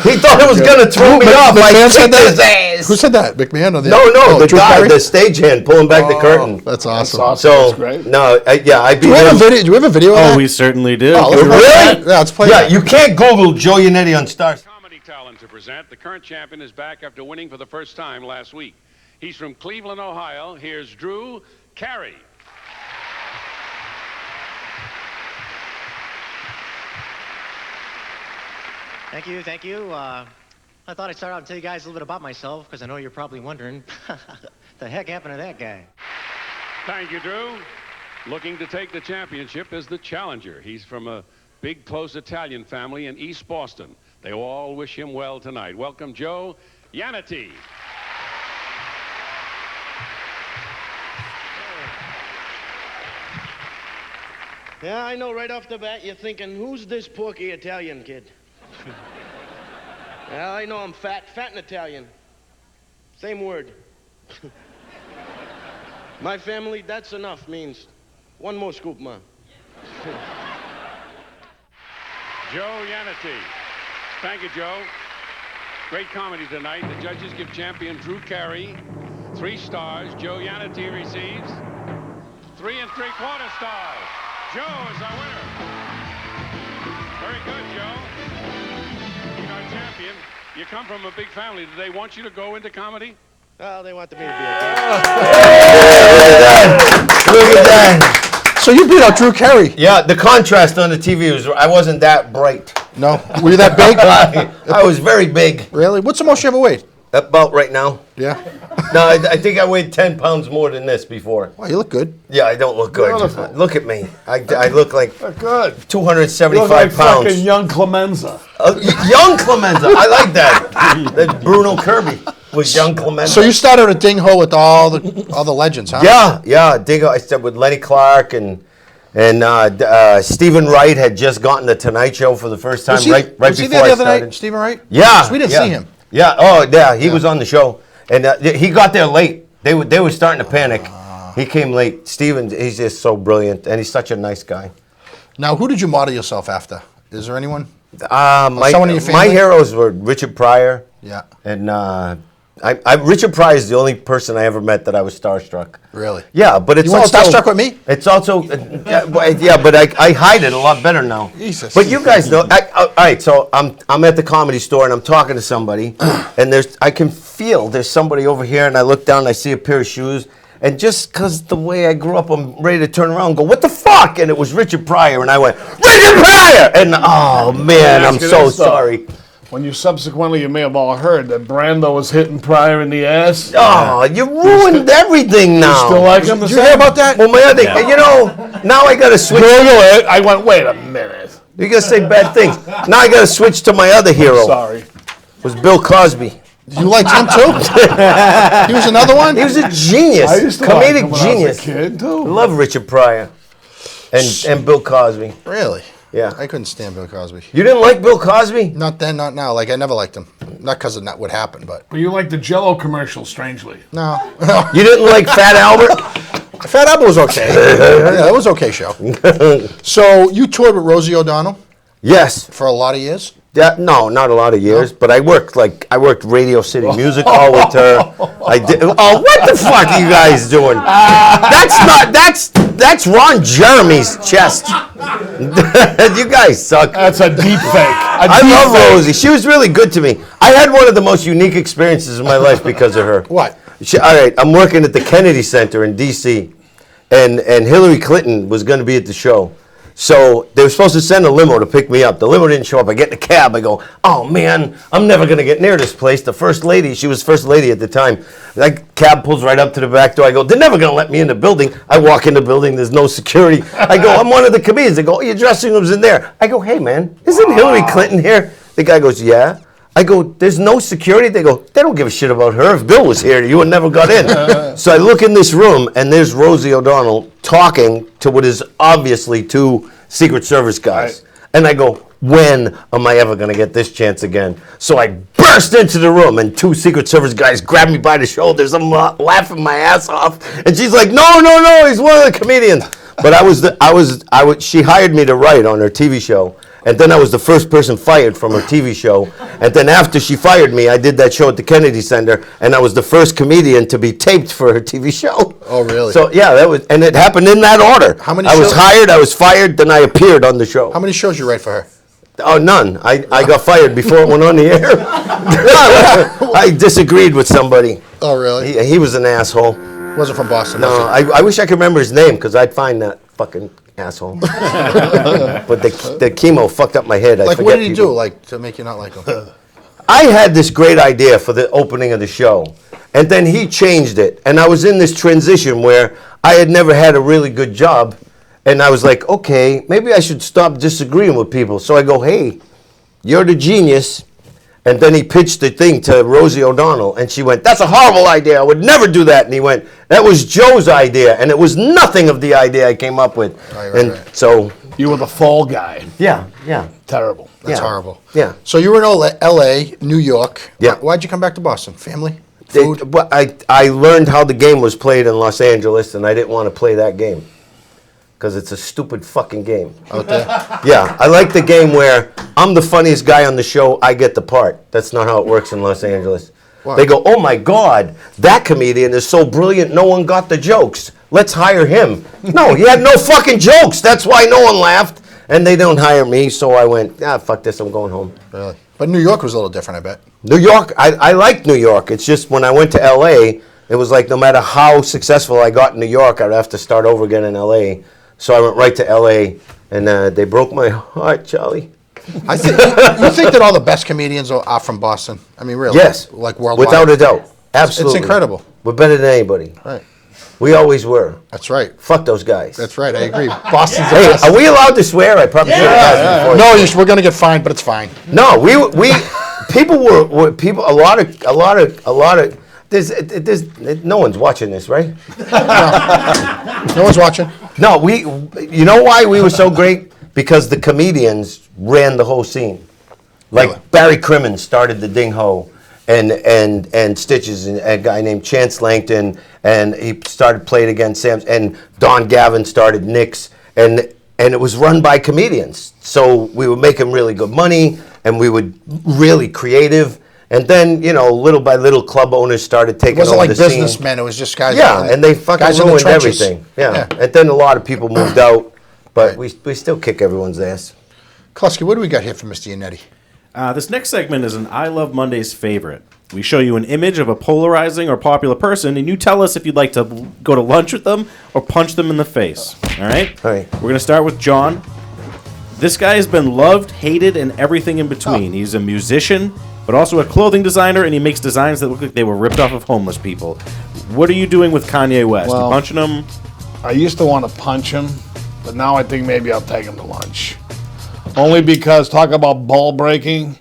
Speaker 8: He thought it was going to throw me off. I
Speaker 3: McMahon said
Speaker 8: kicked his
Speaker 3: that?
Speaker 8: ass.
Speaker 3: Who said that? McMahon or the
Speaker 8: No, the
Speaker 3: Drew
Speaker 8: guy,
Speaker 3: Carey?
Speaker 8: the stagehand pulling back the curtain.
Speaker 3: That's awesome.
Speaker 4: awesome.
Speaker 8: So,
Speaker 4: That's great.
Speaker 8: no, I beat
Speaker 3: Do we have a
Speaker 8: him.
Speaker 3: video? Do we have a video of
Speaker 5: Oh,
Speaker 3: that?
Speaker 5: we certainly do.
Speaker 3: Oh, let's play
Speaker 8: Really?
Speaker 3: that. Yeah, let's play
Speaker 8: Yeah,
Speaker 3: that.
Speaker 8: you can't Google Joe Yannetty on Stars.
Speaker 9: Comedy talent to present. The current champion is back after winning for the first time last week. He's from Cleveland, Ohio. Here's Drew Carey.
Speaker 10: Thank you. I thought I'd start out and tell you guys a little bit about myself, because I know you're probably wondering, the heck happened to that guy?
Speaker 9: Thank you, Drew. Looking to take the championship is the challenger. He's from a big, close Italian family in East Boston. They all wish him well tonight. Welcome, Joe Yannetty.
Speaker 11: Yeah, I know right off the bat you're thinking, who's this porky Italian kid? Well, I know I'm fat and Italian. Same word. My family, that's enough, means one more scoop, ma.
Speaker 9: Joe Yannetty. Thank you, Joe. Great comedy tonight. The judges give champion Drew Carey 3 stars. Joe Yannetty receives 3 3/4 stars. Joe is our winner. Very good, Joe. He's our champion. You come from a big family. Do they want you to go into comedy?
Speaker 11: Well, they wanted me to be a
Speaker 8: Look at that.
Speaker 3: So you beat out Drew Carey?
Speaker 8: Yeah, the contrast on the TV was, I wasn't that bright.
Speaker 3: No? Were you that big?
Speaker 8: I was very big.
Speaker 3: Really? What's the most you ever weighed?
Speaker 8: About right now.
Speaker 3: Yeah?
Speaker 8: No, I think I weighed 10 pounds more than this before.
Speaker 3: Wow, you look good.
Speaker 8: Yeah, I don't look good.
Speaker 4: Beautiful.
Speaker 8: Look at me. I look like
Speaker 4: Good.
Speaker 8: 275
Speaker 4: You look like
Speaker 8: pounds.
Speaker 4: fucking young Clemenza.
Speaker 8: Young Clemenza. I like that. That Bruno Kirby was young Clemenza.
Speaker 3: So you started at Ding Ho with all the legends, huh?
Speaker 8: Yeah. Dingo. I started with Lenny Clark and Stephen Wright had just gotten the Tonight Show for the first time.
Speaker 3: Was he,
Speaker 8: right
Speaker 3: was he
Speaker 8: before
Speaker 3: there the
Speaker 8: I
Speaker 3: other
Speaker 8: started.
Speaker 3: night, Stephen Wright?
Speaker 8: Yeah.
Speaker 3: So we didn't see him.
Speaker 8: Yeah. Oh, yeah. He was on the show, and he got there late. They were starting to panic. He came late. Stephen, he's just so brilliant, and he's such a nice guy.
Speaker 3: Now, who did you model yourself after? Is there anyone?
Speaker 8: My
Speaker 3: someone in your family?
Speaker 8: heroes were Richard Pryor.
Speaker 3: Yeah.
Speaker 8: And Richard Pryor is the only person I ever met that I was starstruck.
Speaker 3: Really?
Speaker 8: Yeah, but it's
Speaker 3: You weren't
Speaker 8: also
Speaker 3: starstruck with me?
Speaker 8: It's also but I hide it a lot better now.
Speaker 3: Jesus.
Speaker 8: But you guys know. All right, so I'm at the Comedy Store and I'm talking to somebody, and I can feel there's somebody over here, and I look down and I see a pair of shoes. And just because the way I grew up, I'm ready to turn around and go, what the fuck? And it was Richard Pryor, and I went, Richard Pryor! And oh man, I'm so sorry.
Speaker 4: When you subsequently, you may have all heard that Brando was hitting Pryor in the ass.
Speaker 8: Oh, you ruined everything now.
Speaker 4: Still like him?
Speaker 3: Did you hear about that?
Speaker 8: Well, my other, now I got to switch.
Speaker 4: I went, wait a minute.
Speaker 8: You're going to say bad things. Now I got to switch to my other hero.
Speaker 4: Sorry.
Speaker 8: Was Bill Cosby.
Speaker 3: You liked him too? He was another one?
Speaker 8: He was a genius.
Speaker 4: I used to like him
Speaker 8: Comedic
Speaker 4: when
Speaker 8: genius.
Speaker 4: I was a kid, too.
Speaker 8: Love Richard Pryor. And Bill Cosby.
Speaker 3: Really?
Speaker 8: Yeah.
Speaker 3: I couldn't stand Bill Cosby.
Speaker 8: You didn't like Bill Cosby?
Speaker 3: Not then, not now. Like, I never liked him. Not because of what happened, but...
Speaker 4: But you like the Jell-O commercial, strangely.
Speaker 3: No.
Speaker 8: You didn't like Fat Albert?
Speaker 3: Fat Albert was okay. Yeah, that was okay show. So, you toured with Rosie O'Donnell
Speaker 8: Yes.
Speaker 3: for a lot of years?
Speaker 8: Yeah, no, not a lot of years, but I worked Radio City Music Hall with her. I did. Oh, what the fuck are you guys doing? That's Ron Jeremy's chest. You guys suck.
Speaker 4: That's a deep fake.
Speaker 8: I love Rosie. She was really good to me. I had one of the most unique experiences in my life because of her.
Speaker 3: What?
Speaker 8: All right, I'm working at the Kennedy Center in D.C., and Hillary Clinton was going to be at the show. So they were supposed to send a limo to pick me up. The limo didn't show up. I get in a cab. I go, oh, man, I'm never going to get near this place. The first lady, she was first lady at the time. That cab pulls right up to the back door. I go, they're never going to let me in the building. I walk in the building. There's no security. I go, I'm one of the comedians. They go, oh, your dressing room's in there. I go, hey, man, isn't Hillary Clinton here? The guy goes, yeah. I go, there's no security? They go, they don't give a shit about her. If Bill was here, you would never got in. So I look in this room, and there's Rosie O'Donnell talking to what is obviously two Secret Service guys. Right. And I go, when am I ever going to get this chance again? So I burst into the room, and two Secret Service guys grab me by the shoulders. I'm laughing my ass off. And she's like, no, he's one of the comedians. But she hired me to write on her TV show. And then I was the first person fired from her TV show. And then after she fired me, I did that show at the Kennedy Center, and I was the first comedian to be taped for her TV show.
Speaker 3: Oh, really?
Speaker 8: So yeah, and it happened in that order.
Speaker 3: How many
Speaker 8: I was
Speaker 3: shows?
Speaker 8: hired, I was fired, then I appeared on the show.
Speaker 3: How many shows you write for her?
Speaker 8: Oh, none. I got fired before it went on the air. I disagreed with somebody.
Speaker 3: Oh, really?
Speaker 8: He was an asshole.
Speaker 3: Wasn't from Boston.
Speaker 8: No, I wish I could remember his name, because I'd find that fucking asshole. But the chemo fucked up my head.
Speaker 3: Like, what did he do, like, to make you not like him?
Speaker 8: I had this great idea for the opening of the show, and then he changed it. And I was in this transition where I had never had a really good job, and I was like, okay, maybe I should stop disagreeing with people. So I go, hey, you're the genius. And then he pitched the thing to Rosie O'Donnell, and she went, that's a horrible idea. I would never do that. And he went, that was Joe's idea, and it was nothing of the idea I came up with. Right. So
Speaker 4: you were the fall guy.
Speaker 8: Yeah.
Speaker 4: Terrible.
Speaker 3: That's horrible.
Speaker 8: Yeah.
Speaker 3: So you were in L.A., New York.
Speaker 8: Yeah.
Speaker 3: Why'd you come back to Boston? Family? Food?
Speaker 8: I learned how the game was played in Los Angeles, and I didn't want to play that game. because it's a stupid fucking game.
Speaker 3: Out there.
Speaker 8: Yeah, I like the game where I'm the funniest guy on the show, I get the part. That's not how it works in Los Angeles.
Speaker 3: Why?
Speaker 8: They go, oh my God, that comedian is so brilliant, no one got the jokes. Let's hire him. No, he had no fucking jokes. That's why no one laughed. And they don't hire me, so I went, fuck this, I'm going home.
Speaker 3: Really? But New York was a little different, I bet.
Speaker 8: New York, I like New York. It's just when I went to L.A., it was like no matter how successful I got in New York, I'd have to start over again in L.A. So I went right to L.A., and they broke my heart, Charlie.
Speaker 3: I think you think that all the best comedians are from Boston? I mean, really?
Speaker 8: Yes.
Speaker 3: Like worldwide?
Speaker 8: Without a doubt. Absolutely.
Speaker 3: It's incredible.
Speaker 8: We're better than anybody.
Speaker 3: Right.
Speaker 8: We always were.
Speaker 3: That's right.
Speaker 8: Fuck those guys.
Speaker 3: That's right. I agree. Boston's the
Speaker 8: Hey,
Speaker 3: best.
Speaker 8: are we allowed to swear? I probably should have asked before.
Speaker 3: No, we're going to get fined, but it's fine.
Speaker 8: No, we people were people. A lot of. There's no one's watching this, right?
Speaker 3: No one's watching.
Speaker 8: No, you know why we were so great? Because the comedians ran the whole scene. Like
Speaker 3: Really?
Speaker 8: Barry Crimmins started the Ding Ho, and Stitches, and a guy named Chance Langton, and he started playing against Sam's, and Don Gavin started Nick's, and it was run by comedians. So we were making really good money, and we were really creative. And then, little by little, club owners started
Speaker 3: It
Speaker 8: taking
Speaker 3: wasn't
Speaker 8: over
Speaker 3: like
Speaker 8: the scene.
Speaker 3: businessmen. It was just guys.
Speaker 8: Yeah, and they fucking
Speaker 3: guys in the
Speaker 8: ruined
Speaker 3: trenches.
Speaker 8: everything. Yeah. And then a lot of people moved out, but we still kick everyone's ass.
Speaker 3: Klusky, what do we got here for Mr. Yannetty?
Speaker 5: This next segment is an I Love Mondays favorite. We show you an image of a polarizing or popular person, and you tell us if you'd like to go to lunch with them or punch them in the face. All right?
Speaker 8: All right.
Speaker 5: We're going to start with John. This guy has been loved, hated, and everything in between. He's a musician, but also a clothing designer, and he makes designs that look like they were ripped off of homeless people. What are you doing with Kanye West?
Speaker 4: Well,
Speaker 5: you punching him?
Speaker 4: I used to want to punch him, but now I think maybe I'll take him to lunch. Only because, talk about ball breaking,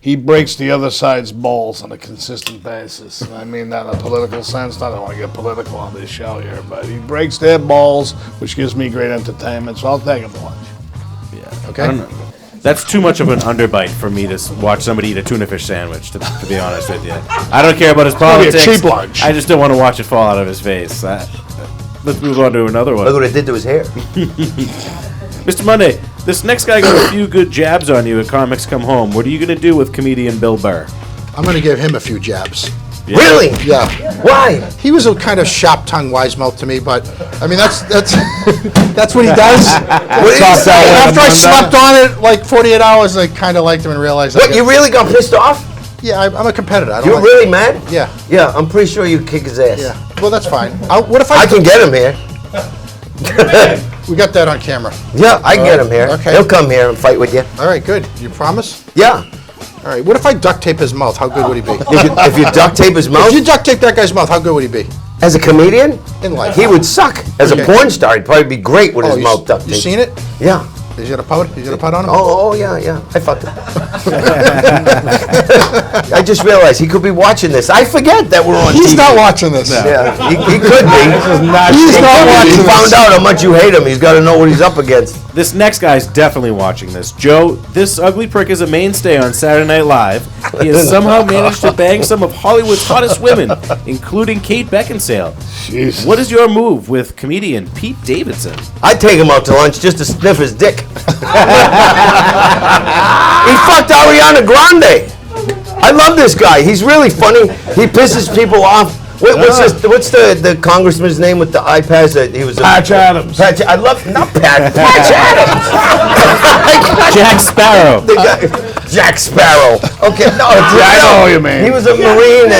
Speaker 4: he breaks the other side's balls on a consistent basis. And I mean that in a political sense. I don't want to get political on this show here, but he breaks their balls, which gives me great entertainment, so I'll take him to lunch.
Speaker 5: Yeah.
Speaker 3: Okay.
Speaker 5: I don't know. That's too much of an underbite for me to watch somebody eat a tuna fish sandwich, to be honest with you. I don't care about his
Speaker 4: Probably a
Speaker 5: politics.
Speaker 4: cheap lunch.
Speaker 5: I just don't want to watch it fall out of his face. Let's move on to another one.
Speaker 8: Look what it did to his hair.
Speaker 5: Mr. Monday, this next guy got a few good jabs on you at Comics Come Home. What are you going to do with comedian Bill Burr?
Speaker 3: I'm going to give him a few jabs.
Speaker 5: Yeah.
Speaker 8: Really?
Speaker 3: Yeah.
Speaker 8: Why?
Speaker 3: He was a kind of sharp-tongued wise mouth to me, but I mean that's that's what he does. After I slept on it like 48 hours, I kind of liked him and realized.
Speaker 8: What, you really got pissed off?
Speaker 3: Yeah, I'm a competitor. I don't
Speaker 8: You're
Speaker 3: like,
Speaker 8: really mad?
Speaker 3: Yeah.
Speaker 8: Yeah, I'm pretty sure you kick his ass.
Speaker 3: Yeah. Well, that's fine. What if
Speaker 8: I can get him here.
Speaker 3: We got that on camera.
Speaker 8: Yeah, I can get him here.
Speaker 3: Okay.
Speaker 8: He'll come here and fight with you.
Speaker 3: All right, good. You promise?
Speaker 8: Yeah.
Speaker 3: All right. What if I duct tape his mouth? How good would he be?
Speaker 8: If you duct tape his mouth?
Speaker 3: If you duct tape that guy's mouth, how good would he be?
Speaker 8: As a comedian?
Speaker 3: In life.
Speaker 8: He would suck. As
Speaker 3: Okay.
Speaker 8: a porn star, he'd probably be great with his
Speaker 3: you
Speaker 8: mouth duct taped.
Speaker 3: You seen it?
Speaker 8: Yeah.
Speaker 3: He's got a powder? He's got a powder on him?
Speaker 8: Oh, yeah. I fucked him. I just realized he could be watching this. I forget that we're on
Speaker 3: He's
Speaker 8: TV.
Speaker 3: not watching this.
Speaker 8: Yeah, he could be.
Speaker 3: He's not watching
Speaker 8: He
Speaker 3: this.
Speaker 8: found out how much you hate him. He's got to know what he's up against.
Speaker 5: This next guy's definitely watching this. Joe, this ugly prick is a mainstay on Saturday Night Live. He has somehow managed to bang some of Hollywood's hottest women, including Kate Beckinsale.
Speaker 4: Jesus.
Speaker 5: What is your move with comedian Pete Davidson?
Speaker 8: I'd take him out to lunch just to sniff his dick. He fucked Ariana Grande. I love this guy. He's really funny. He pisses people off. What's the congressman's name with the iPads? He was
Speaker 4: Patch Adams.
Speaker 8: I love not Patch Adams.
Speaker 5: Jack Sparrow.
Speaker 8: The guy, Jack Sparrow. Okay, no,
Speaker 4: I know who you mean.
Speaker 8: He was a Marine,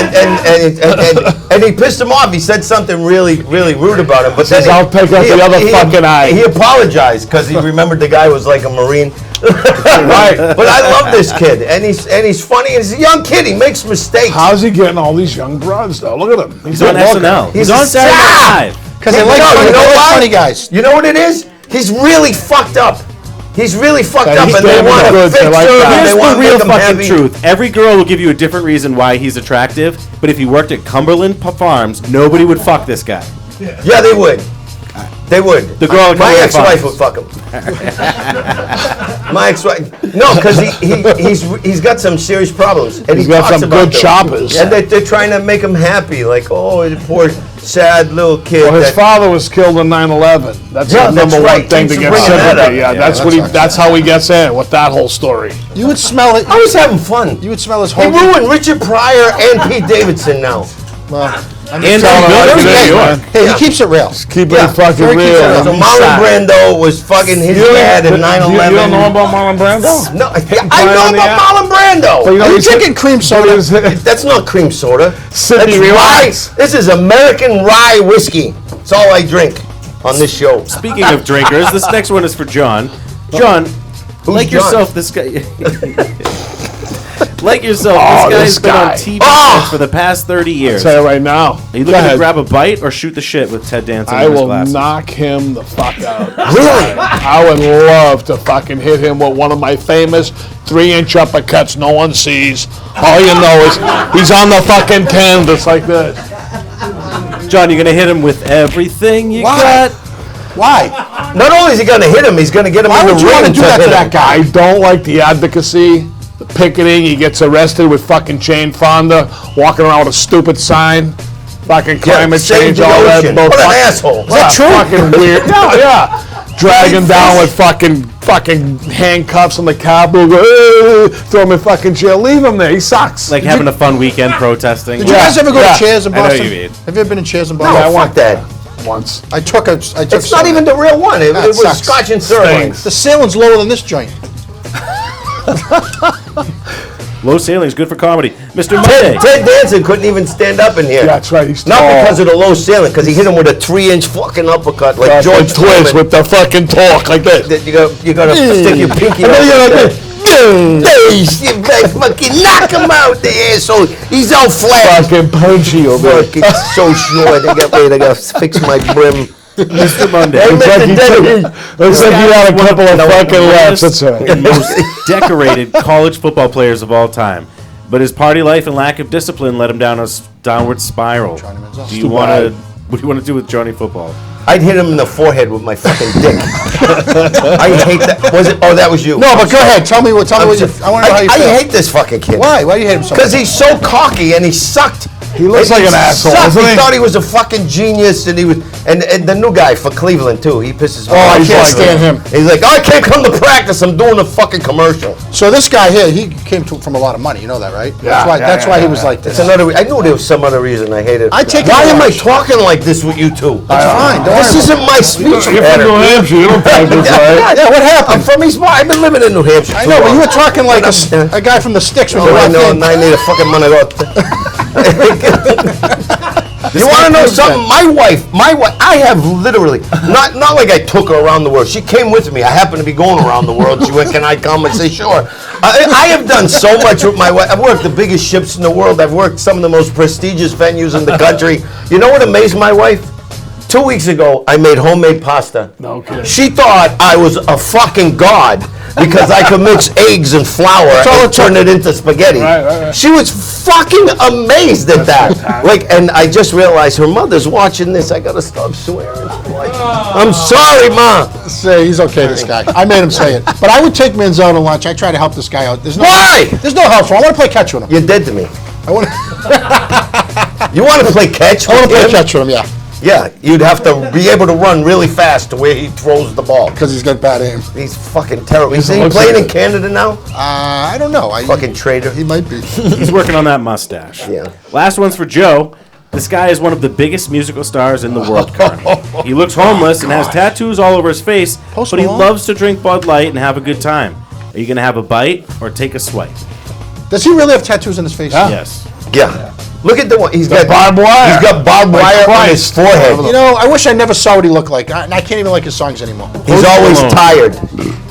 Speaker 8: and he pissed him off. He said something really, really rude about him. But
Speaker 4: Says,
Speaker 8: then
Speaker 4: "I'll pick up the other fucking eye."
Speaker 8: He apologized because he remembered the guy was like a Marine. Right. But I love this kid, and he's funny. And he's a young kid. He makes mistakes.
Speaker 4: How's he getting all these young broads, though? Look at him.
Speaker 5: He's on SNL. He's on
Speaker 8: a
Speaker 5: Saturday Night
Speaker 8: sap.
Speaker 5: Live.
Speaker 3: Because I like funny guys.
Speaker 8: You know what it is? He's really fucked up. He's really fucked
Speaker 4: Yeah,
Speaker 8: up,
Speaker 4: he's
Speaker 8: and they
Speaker 4: damn
Speaker 8: want to
Speaker 4: good.
Speaker 8: fix
Speaker 4: I like
Speaker 8: him,
Speaker 4: that.
Speaker 8: and they
Speaker 5: Here's
Speaker 8: want
Speaker 5: the
Speaker 8: to
Speaker 5: real
Speaker 8: make him
Speaker 5: fucking
Speaker 8: happy.
Speaker 5: truth. Every girl will give you a different reason why he's attractive, but if he worked at Cumberland Farms, nobody would fuck this guy.
Speaker 8: Yeah, they would. They would.
Speaker 5: The girl at
Speaker 8: My
Speaker 5: Cumberland
Speaker 8: ex-wife
Speaker 5: Farms.
Speaker 8: would fuck him. My ex-wife. No, because he's got some serious problems, and
Speaker 4: He's
Speaker 8: he
Speaker 4: got
Speaker 8: talks
Speaker 4: some
Speaker 8: about
Speaker 4: good
Speaker 8: them.
Speaker 4: choppers.
Speaker 8: And they're trying to make him happy, like, oh, the poor sad little kid.
Speaker 4: Well, his
Speaker 8: that-
Speaker 4: father was killed in 9/11. That's
Speaker 8: Yeah,
Speaker 4: the number
Speaker 8: that's
Speaker 4: one
Speaker 8: right.
Speaker 4: thing to
Speaker 8: Thanks
Speaker 4: get
Speaker 8: for bringing that
Speaker 4: sympathy.
Speaker 8: up.
Speaker 4: Yeah,
Speaker 8: Yeah,
Speaker 4: that's what he. That's how he gets in with that whole story.
Speaker 3: You would smell it.
Speaker 8: I was having fun.
Speaker 3: You would smell his
Speaker 8: He
Speaker 3: whole.
Speaker 8: ruined Richard Pryor and Pete Davidson now.
Speaker 3: Well,
Speaker 5: And
Speaker 4: telling
Speaker 5: Bill
Speaker 4: him like it
Speaker 5: Cosby.
Speaker 4: is, man.
Speaker 3: hey, he keeps it real.
Speaker 4: Keep it fucking
Speaker 3: very
Speaker 4: real.
Speaker 3: keeps it
Speaker 8: So
Speaker 3: real.
Speaker 8: Marlon Brando was fucking his dad in 9/11.
Speaker 4: You don't know about Marlon Brando?
Speaker 8: No, I know about Marlon Brando.
Speaker 4: Well, you know,
Speaker 3: Are you
Speaker 4: he's-
Speaker 3: drinking cream soda?
Speaker 8: That's not cream soda.
Speaker 4: Sydney,
Speaker 8: That's
Speaker 4: relax.
Speaker 8: rye. This is American rye whiskey. It's all I drink on this show.
Speaker 5: Speaking of drinkers, this next one is for John. John, like
Speaker 8: John?
Speaker 5: yourself, this guy. Like yourself,
Speaker 4: Oh,
Speaker 5: this
Speaker 4: this
Speaker 5: guy's been on
Speaker 4: guy.
Speaker 5: TV for the past 30 years.
Speaker 4: I'll tell you right now.
Speaker 5: Are you
Speaker 4: Go
Speaker 5: looking to
Speaker 4: ahead.
Speaker 5: grab a bite or shoot the shit with Ted Danson
Speaker 4: I
Speaker 5: in his
Speaker 4: will
Speaker 5: glasses?
Speaker 4: knock him the fuck out.
Speaker 8: Really?
Speaker 4: I would love to fucking hit him with one of my famous 3-inch uppercuts no one sees. All you know is he's on the fucking 10, just like this.
Speaker 5: John, you're going to hit him with everything you
Speaker 3: Why?
Speaker 5: got?
Speaker 3: Why?
Speaker 8: Not only is he going to hit him, he's going to get him
Speaker 3: Why
Speaker 8: in the
Speaker 3: would you
Speaker 8: ring
Speaker 3: want to do that to
Speaker 8: hit
Speaker 3: that
Speaker 8: him.
Speaker 3: guy?
Speaker 4: I don't like the advocacy, the picketing. He gets arrested with fucking Jane Fonda, walking around with a stupid sign. Fucking climate
Speaker 8: save
Speaker 4: change,
Speaker 8: the
Speaker 4: all that.
Speaker 8: ocean.
Speaker 4: bull-
Speaker 8: What an
Speaker 4: fuck-
Speaker 8: asshole. Is
Speaker 3: that true?
Speaker 4: Fucking weird. Yeah. Drag him down with fucking handcuffs on the Capitol. Throw him in fucking jail. Leave him there. He sucks.
Speaker 5: Like having a fun weekend protesting?
Speaker 3: Did you guys ever go
Speaker 4: yeah.
Speaker 3: to Cheers in
Speaker 5: I know
Speaker 3: Boston?
Speaker 5: you mean.
Speaker 3: Have you ever been to Cheers in
Speaker 8: No,
Speaker 3: Boston?
Speaker 8: fuck that.
Speaker 4: Once.
Speaker 3: I took
Speaker 8: It's not
Speaker 3: some.
Speaker 8: even the real one. It
Speaker 3: That
Speaker 8: was
Speaker 3: sucks.
Speaker 8: Scotch and sirloin.
Speaker 3: The ceiling's lower than this joint.
Speaker 5: Low ceiling's good for comedy. Mr. Monday.
Speaker 8: Ted Danson couldn't even stand up in here.
Speaker 4: Yeah, that's right. He's
Speaker 8: Not
Speaker 4: tall.
Speaker 8: because of the low ceiling, because he hit him with a 3-inch fucking uppercut like
Speaker 4: George
Speaker 8: George
Speaker 4: Twist
Speaker 8: Foreman.
Speaker 4: with the fucking talk like this.
Speaker 8: That you gotta stick your pinky
Speaker 4: And
Speaker 8: out
Speaker 4: then you
Speaker 8: like
Speaker 4: go
Speaker 8: that.
Speaker 4: like
Speaker 8: You better fucking knock him out the asshole. He's all flat.
Speaker 4: Fucking punchy over
Speaker 8: Fuck, it's so short. I gotta fix my brim.
Speaker 5: Mr. Monday.
Speaker 8: Hey,
Speaker 4: Looks like
Speaker 8: Mr.
Speaker 4: he
Speaker 8: Denny.
Speaker 4: looks like he had a couple of fucking laughs. That's all right.
Speaker 5: And most decorated college football players of all time. But his party life and lack of discipline led him down a downward spiral. Do you want to? What do you want to do with Johnny Football?
Speaker 8: I'd hit him in the forehead with my fucking dick. I hate that. Was it? Oh, that was you.
Speaker 3: No, but go ahead. Tell me what. Tell me what you. I want to know how you
Speaker 8: I
Speaker 3: feel.
Speaker 8: hate this fucking kid.
Speaker 3: Why? Why do you hate him so much?
Speaker 8: Because he's so cocky and he sucked.
Speaker 4: He looks like an asshole,
Speaker 8: sucked.
Speaker 4: doesn't
Speaker 8: He
Speaker 4: he?
Speaker 8: thought he was a fucking genius, and he was, and the new guy for Cleveland too. He pisses me
Speaker 3: Oh, I
Speaker 8: off.
Speaker 3: can't stand him.
Speaker 8: He's like, oh, I can't come to practice. I'm doing a fucking commercial.
Speaker 3: So this guy here, he came from a lot of money. You know that, right? That's why he was like this.
Speaker 8: That's another. I knew there was some other reason I hated.
Speaker 3: I take it
Speaker 8: Why am I
Speaker 3: watch.
Speaker 8: talking like this with you two?
Speaker 3: That's fine. Don't
Speaker 8: This
Speaker 3: worry
Speaker 8: isn't my speech
Speaker 4: You're from New
Speaker 8: pattern.
Speaker 4: Hampshire. You don't talk this way.
Speaker 3: Yeah, what happened?
Speaker 8: I'm from East. I've been living in New Hampshire.
Speaker 3: I know, but you were talking like a guy from the sticks when you
Speaker 8: I
Speaker 3: walked
Speaker 8: know,
Speaker 3: in.
Speaker 8: and I need a fucking monogot. You want to know something? My wife, I have literally, not like I took her around the world. She came with me. I happened to be going around the world. She went, can I come? I say, sure. I have done so much with my wife. I've worked the biggest ships in the world. I've worked some of the most prestigious venues in the country. You know what amazed my wife? 2 weeks ago, I made homemade pasta.
Speaker 4: No kidding.
Speaker 8: She thought I was a fucking god because I could mix eggs and flour and turn it into spaghetti.
Speaker 4: Right.
Speaker 8: She was fucking amazed at that. Like, and I just realized her mother's watching this. I gotta stop swearing. Like, I'm sorry, Ma.
Speaker 3: Say he's okay, this guy. I made him say it. But I would take Manziel to lunch. I try to help this guy out. There's no
Speaker 8: Why?
Speaker 3: There's no help for him. I want to play catch with him.
Speaker 8: You're dead to me.
Speaker 3: I want
Speaker 8: You want to play catch
Speaker 3: to
Speaker 8: with
Speaker 3: play
Speaker 8: him?
Speaker 3: catch with him, yeah.
Speaker 8: Yeah, you'd have to be able to run really fast to where he throws the ball.
Speaker 3: Because he's got bad aim.
Speaker 8: He's fucking terrible. Is he
Speaker 4: looks
Speaker 8: playing
Speaker 4: like
Speaker 8: in Canada now?
Speaker 3: I don't know.
Speaker 8: Fucking traitor.
Speaker 3: He might be.
Speaker 5: He's working on that mustache.
Speaker 8: Yeah.
Speaker 5: Last one's for Joe. This guy is one of the biggest musical stars in the world currently. He looks homeless and has tattoos all over his face,
Speaker 3: Post
Speaker 5: but he
Speaker 3: Malone?
Speaker 5: loves to drink Bud Light and have a good time. Are you going to have a bite or take a swipe?
Speaker 3: Does he really have tattoos on his face?
Speaker 5: Yes.
Speaker 8: Yeah. Look at the one. He's got
Speaker 4: barbed wire.
Speaker 8: He's got barbed wire on his forehead.
Speaker 3: You know, I wish I never saw what he looked like. And I can't even like his songs anymore.
Speaker 8: He's always
Speaker 5: Malone.
Speaker 8: tired.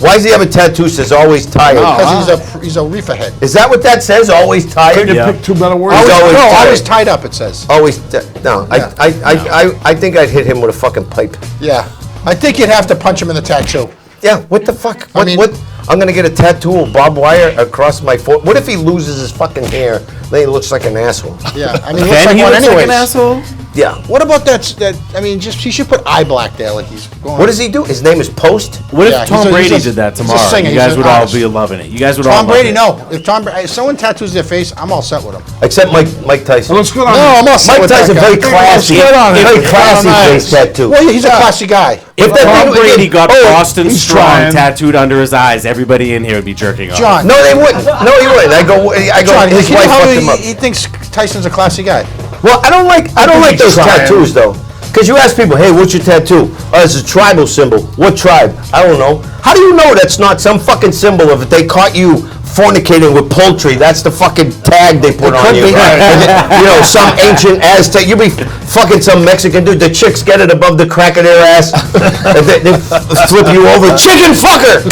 Speaker 8: Why does he have a tattoo says always tired?
Speaker 3: Because he's a reefer head.
Speaker 8: Is that what that says? Always tired?
Speaker 4: You
Speaker 5: Yeah.
Speaker 4: pick two better words.
Speaker 8: Always tired.
Speaker 3: Always tied up, it says.
Speaker 8: Always. No.
Speaker 3: Yeah.
Speaker 8: I think I'd hit him with a fucking pipe.
Speaker 3: Yeah. I think you'd have to punch him in the tattoo.
Speaker 8: Yeah. What the fuck?
Speaker 3: I mean-
Speaker 8: What? I'm gonna get a tattoo of barbed wire across my forehead. What if he loses his fucking hair? Then he looks like an asshole.
Speaker 3: Yeah. I mean, he looks
Speaker 5: Then
Speaker 3: like
Speaker 5: he
Speaker 3: one
Speaker 5: looks like
Speaker 3: anyways.
Speaker 5: an asshole?
Speaker 8: Yeah.
Speaker 3: What about that? I mean, just he should put eye black there, like he's going.
Speaker 8: What does he do? His name is Post?
Speaker 5: What if
Speaker 3: Yeah,
Speaker 5: Tom
Speaker 3: he's a-
Speaker 5: Brady
Speaker 3: he's a-
Speaker 5: did that
Speaker 3: he's a
Speaker 5: tomorrow?
Speaker 3: singer,
Speaker 5: You
Speaker 3: he's
Speaker 5: guys
Speaker 3: an
Speaker 5: would all
Speaker 3: artist.
Speaker 5: be loving it. You guys would
Speaker 3: Tom
Speaker 5: all love
Speaker 3: Brady?
Speaker 5: it.
Speaker 3: No. If someone tattoos their face, I'm all set with him.
Speaker 8: Except Mike Tyson.
Speaker 4: What's good on
Speaker 3: No, I'm all set
Speaker 8: Mike
Speaker 3: with that
Speaker 8: Tyson,
Speaker 3: guy.
Speaker 8: very classy.
Speaker 4: Good on him.
Speaker 8: Very classy face tattoo.
Speaker 3: Well, yeah, he's a classy guy.
Speaker 8: If that
Speaker 5: Tom
Speaker 8: thing-
Speaker 5: Brady got Boston
Speaker 4: he's
Speaker 5: Strong
Speaker 4: trying.
Speaker 5: tattooed under his eyes, everybody in here would be jerking off.
Speaker 3: John.
Speaker 8: No, they wouldn't. No, he wouldn't. I go.
Speaker 3: John,
Speaker 8: His
Speaker 3: you know
Speaker 8: wife
Speaker 3: how
Speaker 8: fucked him up.
Speaker 3: he thinks Tyson's a classy guy.
Speaker 8: Well, I don't like
Speaker 4: he's
Speaker 8: those
Speaker 4: trying.
Speaker 8: tattoos though. Because you ask people, hey, what's your tattoo? Oh, it's a tribal symbol. What tribe? I don't know. How do you know that's not some fucking symbol of if they caught you fornicating with poultry? That's the fucking tag they put on you. You know, some ancient Aztec. You be fucking some Mexican dude. The chicks get it above the crack of their ass. they flip you over. Chicken fucker!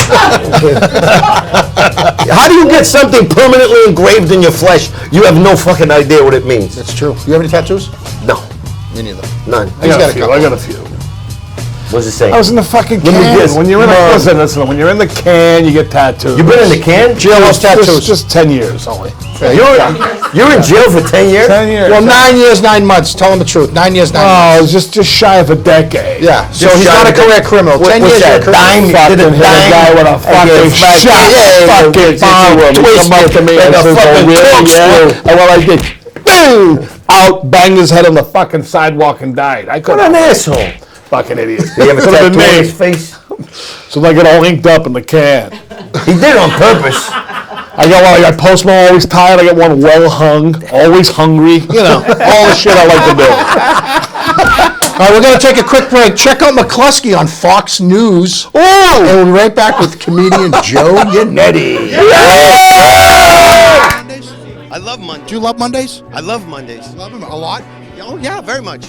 Speaker 8: How do you get something permanently engraved in your flesh? You have no fucking idea what it means.
Speaker 3: That's true. You have any tattoos?
Speaker 8: No,
Speaker 3: Me neither.
Speaker 8: none.
Speaker 4: I got a few. I got a few.
Speaker 8: What does it say?
Speaker 4: I was in the fucking
Speaker 8: Let me
Speaker 4: can.
Speaker 8: guess.
Speaker 4: When you're in listen, when you're in the can, you get tattoos.
Speaker 8: You been in the can?
Speaker 3: Jail has tattoos.
Speaker 4: Just 10 years only.
Speaker 8: You're in jail for 10 years?
Speaker 4: 10 years.
Speaker 3: Well, 9 years, 9 months. Tell him the truth. 9 years, 9
Speaker 4: Oh,
Speaker 3: months.
Speaker 4: it's just shy of a decade.
Speaker 3: Yeah. So
Speaker 8: Just
Speaker 3: he's
Speaker 8: shy
Speaker 3: not a
Speaker 8: of a
Speaker 3: career criminal. 10
Speaker 8: What's
Speaker 3: years.
Speaker 8: that?
Speaker 3: You're a
Speaker 8: Dime?
Speaker 4: Fucking
Speaker 8: Did a
Speaker 4: hit a
Speaker 8: dime?
Speaker 4: guy with a fucking
Speaker 8: smack
Speaker 4: shot.
Speaker 8: it.
Speaker 4: Fucking bomb. He come up to me
Speaker 8: Like
Speaker 4: and
Speaker 8: a
Speaker 4: says,
Speaker 8: fucking
Speaker 4: "Oh, really?
Speaker 8: corkscrew."
Speaker 4: Yeah?" And what I did, boom, out, banged his head on the fucking sidewalk and died. I
Speaker 8: What
Speaker 4: couldn't.
Speaker 8: an asshole.
Speaker 4: Fucking idiot.
Speaker 8: Did he have a
Speaker 4: Could have
Speaker 8: tattoo
Speaker 4: been
Speaker 8: on
Speaker 4: me.
Speaker 8: his face?
Speaker 4: So I get all inked up in the can.
Speaker 8: He did it on purpose.
Speaker 4: I got Post Malone always tired. I got one well hung, always hungry. You know, all the shit I like to do.
Speaker 3: All right, we're going to take a quick break. Check out McCluskey on Fox News. Oh! And we'll be right back with comedian Joe Yannetty.
Speaker 11: I love Mondays.
Speaker 3: Do you love Mondays?
Speaker 11: I love Mondays.
Speaker 3: Love them a lot?
Speaker 11: Oh, yeah, very much.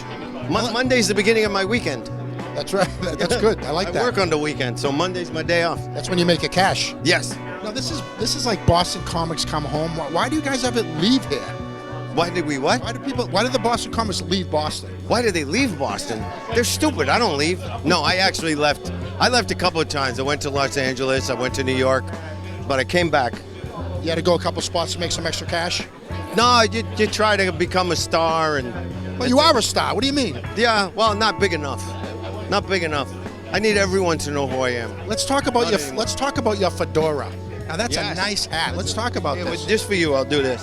Speaker 11: Monday's the beginning of my weekend.
Speaker 3: That's right. That's good. I like
Speaker 11: I
Speaker 3: that.
Speaker 11: work on the weekend, so Monday's my day off.
Speaker 3: That's when you make a cash.
Speaker 11: Yes.
Speaker 3: No, this is like Boston comics come home. Why do you guys ever leave here?
Speaker 11: Why did we what?
Speaker 3: Why did the Boston comics leave Boston?
Speaker 11: Why did they leave Boston? They're stupid. I don't leave. No, I actually left. I left a couple of times. I went to Los Angeles. I went to New York. But I came back.
Speaker 3: You had to go a couple spots to make some extra cash?
Speaker 11: No, you try to become a star and...
Speaker 3: Well, you are a star. What do you mean?
Speaker 11: Yeah, well, not big enough. Not big enough. I need everyone to know who I am.
Speaker 3: Let's talk about
Speaker 11: Not
Speaker 3: your
Speaker 11: anymore.
Speaker 3: let's talk about your fedora. Now that's a
Speaker 11: Yes.
Speaker 3: nice hat. Let's talk about
Speaker 11: Yeah,
Speaker 3: this.
Speaker 11: just for you, I'll do this.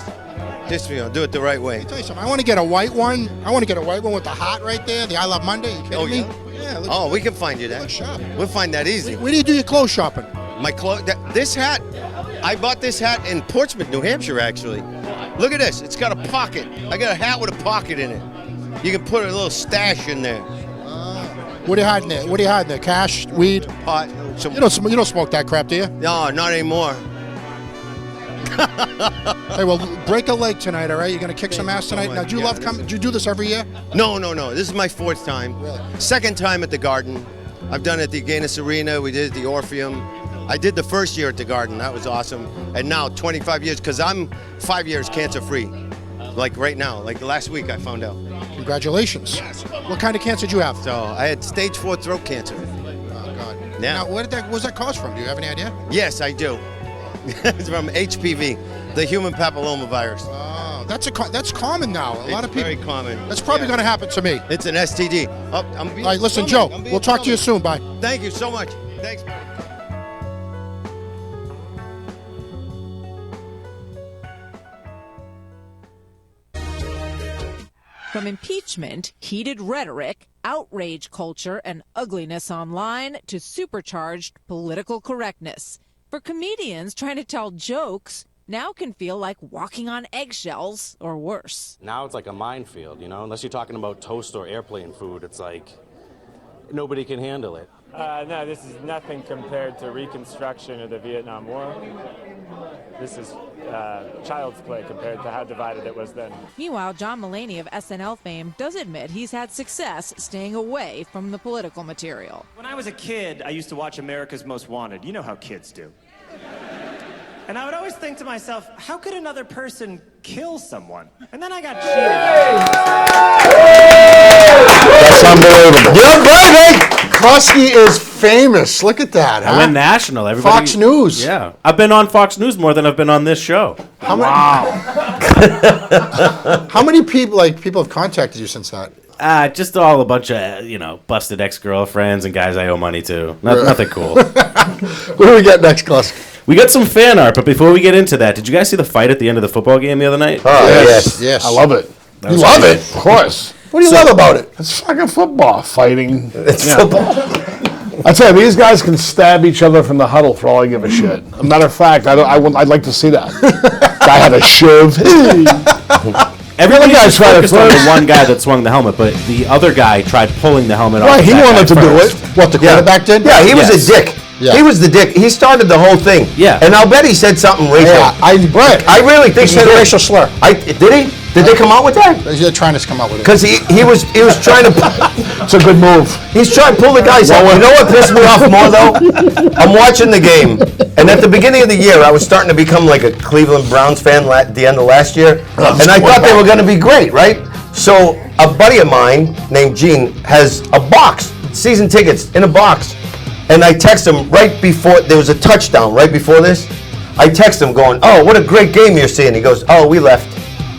Speaker 11: Just for you, I'll do it the right way.
Speaker 3: Let me tell you something. I want to get a white one. I want to get a white one with the heart right there. The I Love Monday. You kidding
Speaker 11: Oh,
Speaker 3: me?
Speaker 11: yeah?
Speaker 3: Yeah. Look,
Speaker 11: Oh, we can find you that.
Speaker 3: look sharp.
Speaker 11: We'll find that easy.
Speaker 3: Where do you do your clothes shopping?
Speaker 11: My clothes. This hat, I bought this hat in Portsmouth, New Hampshire, actually. Look at this. It's got a pocket. I got a hat with a pocket in it. You can put a little stash in there.
Speaker 3: What are you hiding there? What are you hiding there? Cash, weed?
Speaker 11: Pot. Some,
Speaker 3: You don't smoke that crap, do you?
Speaker 11: no, not anymore.
Speaker 3: Hey, well, break a leg tonight, all right? You're gonna kick some ass tonight. Now, do you
Speaker 11: Yeah,
Speaker 3: love coming? Do you do this every year?
Speaker 11: No. This is my fourth time.
Speaker 3: Really?
Speaker 11: Second time at the Garden. I've done it at the Guinness Arena. We did it at the Orpheum. I did the first year at the Garden. That was awesome. And now 25 years, because I'm 5 years cancer-free. Like right now. Like last week I found out.
Speaker 3: Congratulations. What kind of cancer did you have?
Speaker 11: So I had stage 4 throat cancer.
Speaker 3: Oh God.
Speaker 11: Yeah.
Speaker 3: Now, where did that? Was that cause from? Do you have any idea?
Speaker 11: Yes, I do. It's from HPV, the human papilloma virus.
Speaker 3: Oh, that's common now. A lot of people.
Speaker 11: Very common.
Speaker 3: That's probably
Speaker 11: Yeah.
Speaker 3: going to happen to me.
Speaker 11: It's an STD. Oh, I'm being
Speaker 3: All right, listen,
Speaker 11: filmed.
Speaker 3: Joe.
Speaker 11: I'm being
Speaker 3: We'll talk to you
Speaker 11: filmed.
Speaker 3: soon. Bye.
Speaker 11: Thank you so much. Thanks.
Speaker 12: From impeachment, heated rhetoric, outrage culture, and ugliness online to supercharged political correctness. For comedians trying to tell jokes, now can feel like walking on eggshells or worse.
Speaker 13: Now it's like a minefield, you know? Unless you're talking about toast or airplane food, it's like nobody can handle it.
Speaker 14: No, this is nothing compared to Reconstruction or the Vietnam War. This is child's play compared to how divided it was then.
Speaker 12: Meanwhile, John Mulaney of SNL fame does admit he's had success staying away from the political material.
Speaker 15: When I was a kid, I used to watch America's Most Wanted. You know how kids do. And I would always think to myself, how could another person kill someone? And then I got cheated.
Speaker 3: That's unbelievable. Yeah, baby! Krusty is famous. Look at that.
Speaker 5: I went national. Everybody,
Speaker 3: Fox News.
Speaker 5: Yeah, I've been on Fox News more than I've been on this show.
Speaker 3: How many people have contacted you since that?
Speaker 5: Just all a bunch of, busted ex-girlfriends and guys I owe money to. Nothing cool.
Speaker 3: What do we get next, Gus?
Speaker 5: We got some fan art, but before we get into that, did you guys see the fight at the end of the football game the other night?
Speaker 8: Oh,
Speaker 3: Yes.
Speaker 4: I love it.
Speaker 3: You love it?
Speaker 4: Of course.
Speaker 3: What do you love about it?
Speaker 4: It's fucking football. Fighting.
Speaker 8: It's football.
Speaker 4: I tell you, these guys can stab each other from the huddle for all I give a shit. As a matter of fact, I'd like to see that. Guy had a shiv.
Speaker 5: Everybody
Speaker 4: guy's trying to
Speaker 5: focused on the
Speaker 4: first.
Speaker 5: one guy that swung the helmet, but the other guy tried pulling the helmet off.
Speaker 4: Right, he
Speaker 5: that
Speaker 4: wanted
Speaker 5: guy
Speaker 4: to do
Speaker 5: first.
Speaker 4: it.
Speaker 3: What, the quarterback did?
Speaker 8: Yeah, he was
Speaker 5: Yes.
Speaker 8: a dick.
Speaker 3: Yeah.
Speaker 8: He was the dick. He started the whole thing.
Speaker 5: Yeah.
Speaker 8: And I'll bet he said something racial.
Speaker 3: Yeah,
Speaker 8: I really think
Speaker 3: he said a
Speaker 8: did.
Speaker 3: racial slur.
Speaker 8: Did he? Did they come out with that?
Speaker 3: They're trying to come out with it.
Speaker 8: Because he was trying to.
Speaker 4: It's a good move.
Speaker 8: He's trying to pull the guys out. You know what pissed me off more though? I'm watching the game, and at the beginning of the year, I was starting to become like a Cleveland Browns fan at the end of last year, and I thought they were going to be great, right? So a buddy of mine named Gene has a box, season tickets in a box, and I text him right before there was a touchdown. Right before this, I text him going, "Oh, what a great game you're seeing." He goes, "Oh, we left."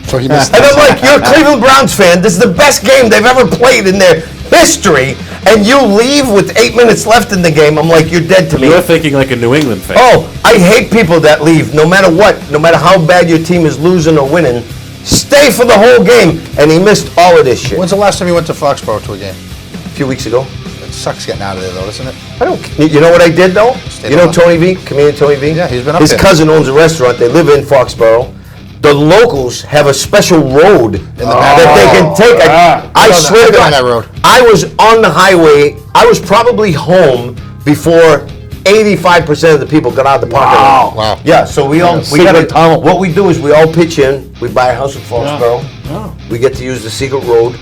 Speaker 3: So he missed
Speaker 8: And I'm like, "You're a Cleveland Browns fan. This is the best game they've ever played in their history, and you leave with 8 minutes left in the game." I'm like, "You're dead to me."
Speaker 5: You're thinking like a New England fan.
Speaker 8: Oh, I hate people that leave, no matter what, no matter how bad your team is losing or winning. Stay for the whole game, and he missed all of this shit.
Speaker 3: When's the last time you went to Foxborough to a game?
Speaker 8: A few weeks ago.
Speaker 3: It sucks getting out of there, though, doesn't it?
Speaker 8: I don't. You know what I did though?
Speaker 3: Stayed
Speaker 8: You know
Speaker 3: on.
Speaker 8: Tony V, comedian Tony V.
Speaker 3: Yeah, he's been up
Speaker 8: His
Speaker 3: there.
Speaker 8: cousin owns a restaurant. They live in Foxborough. The locals have a special road that they can take. I swear to
Speaker 3: I've been on
Speaker 8: God,
Speaker 3: that road.
Speaker 8: I was on the highway. I was probably home before 85% of the people got out of the parking lot.
Speaker 3: Wow.
Speaker 8: Yeah, so we all we
Speaker 4: secret
Speaker 8: got
Speaker 4: tunnel.
Speaker 8: What we do is we all pitch in. We buy a house in Foxborough. We get to use the secret road,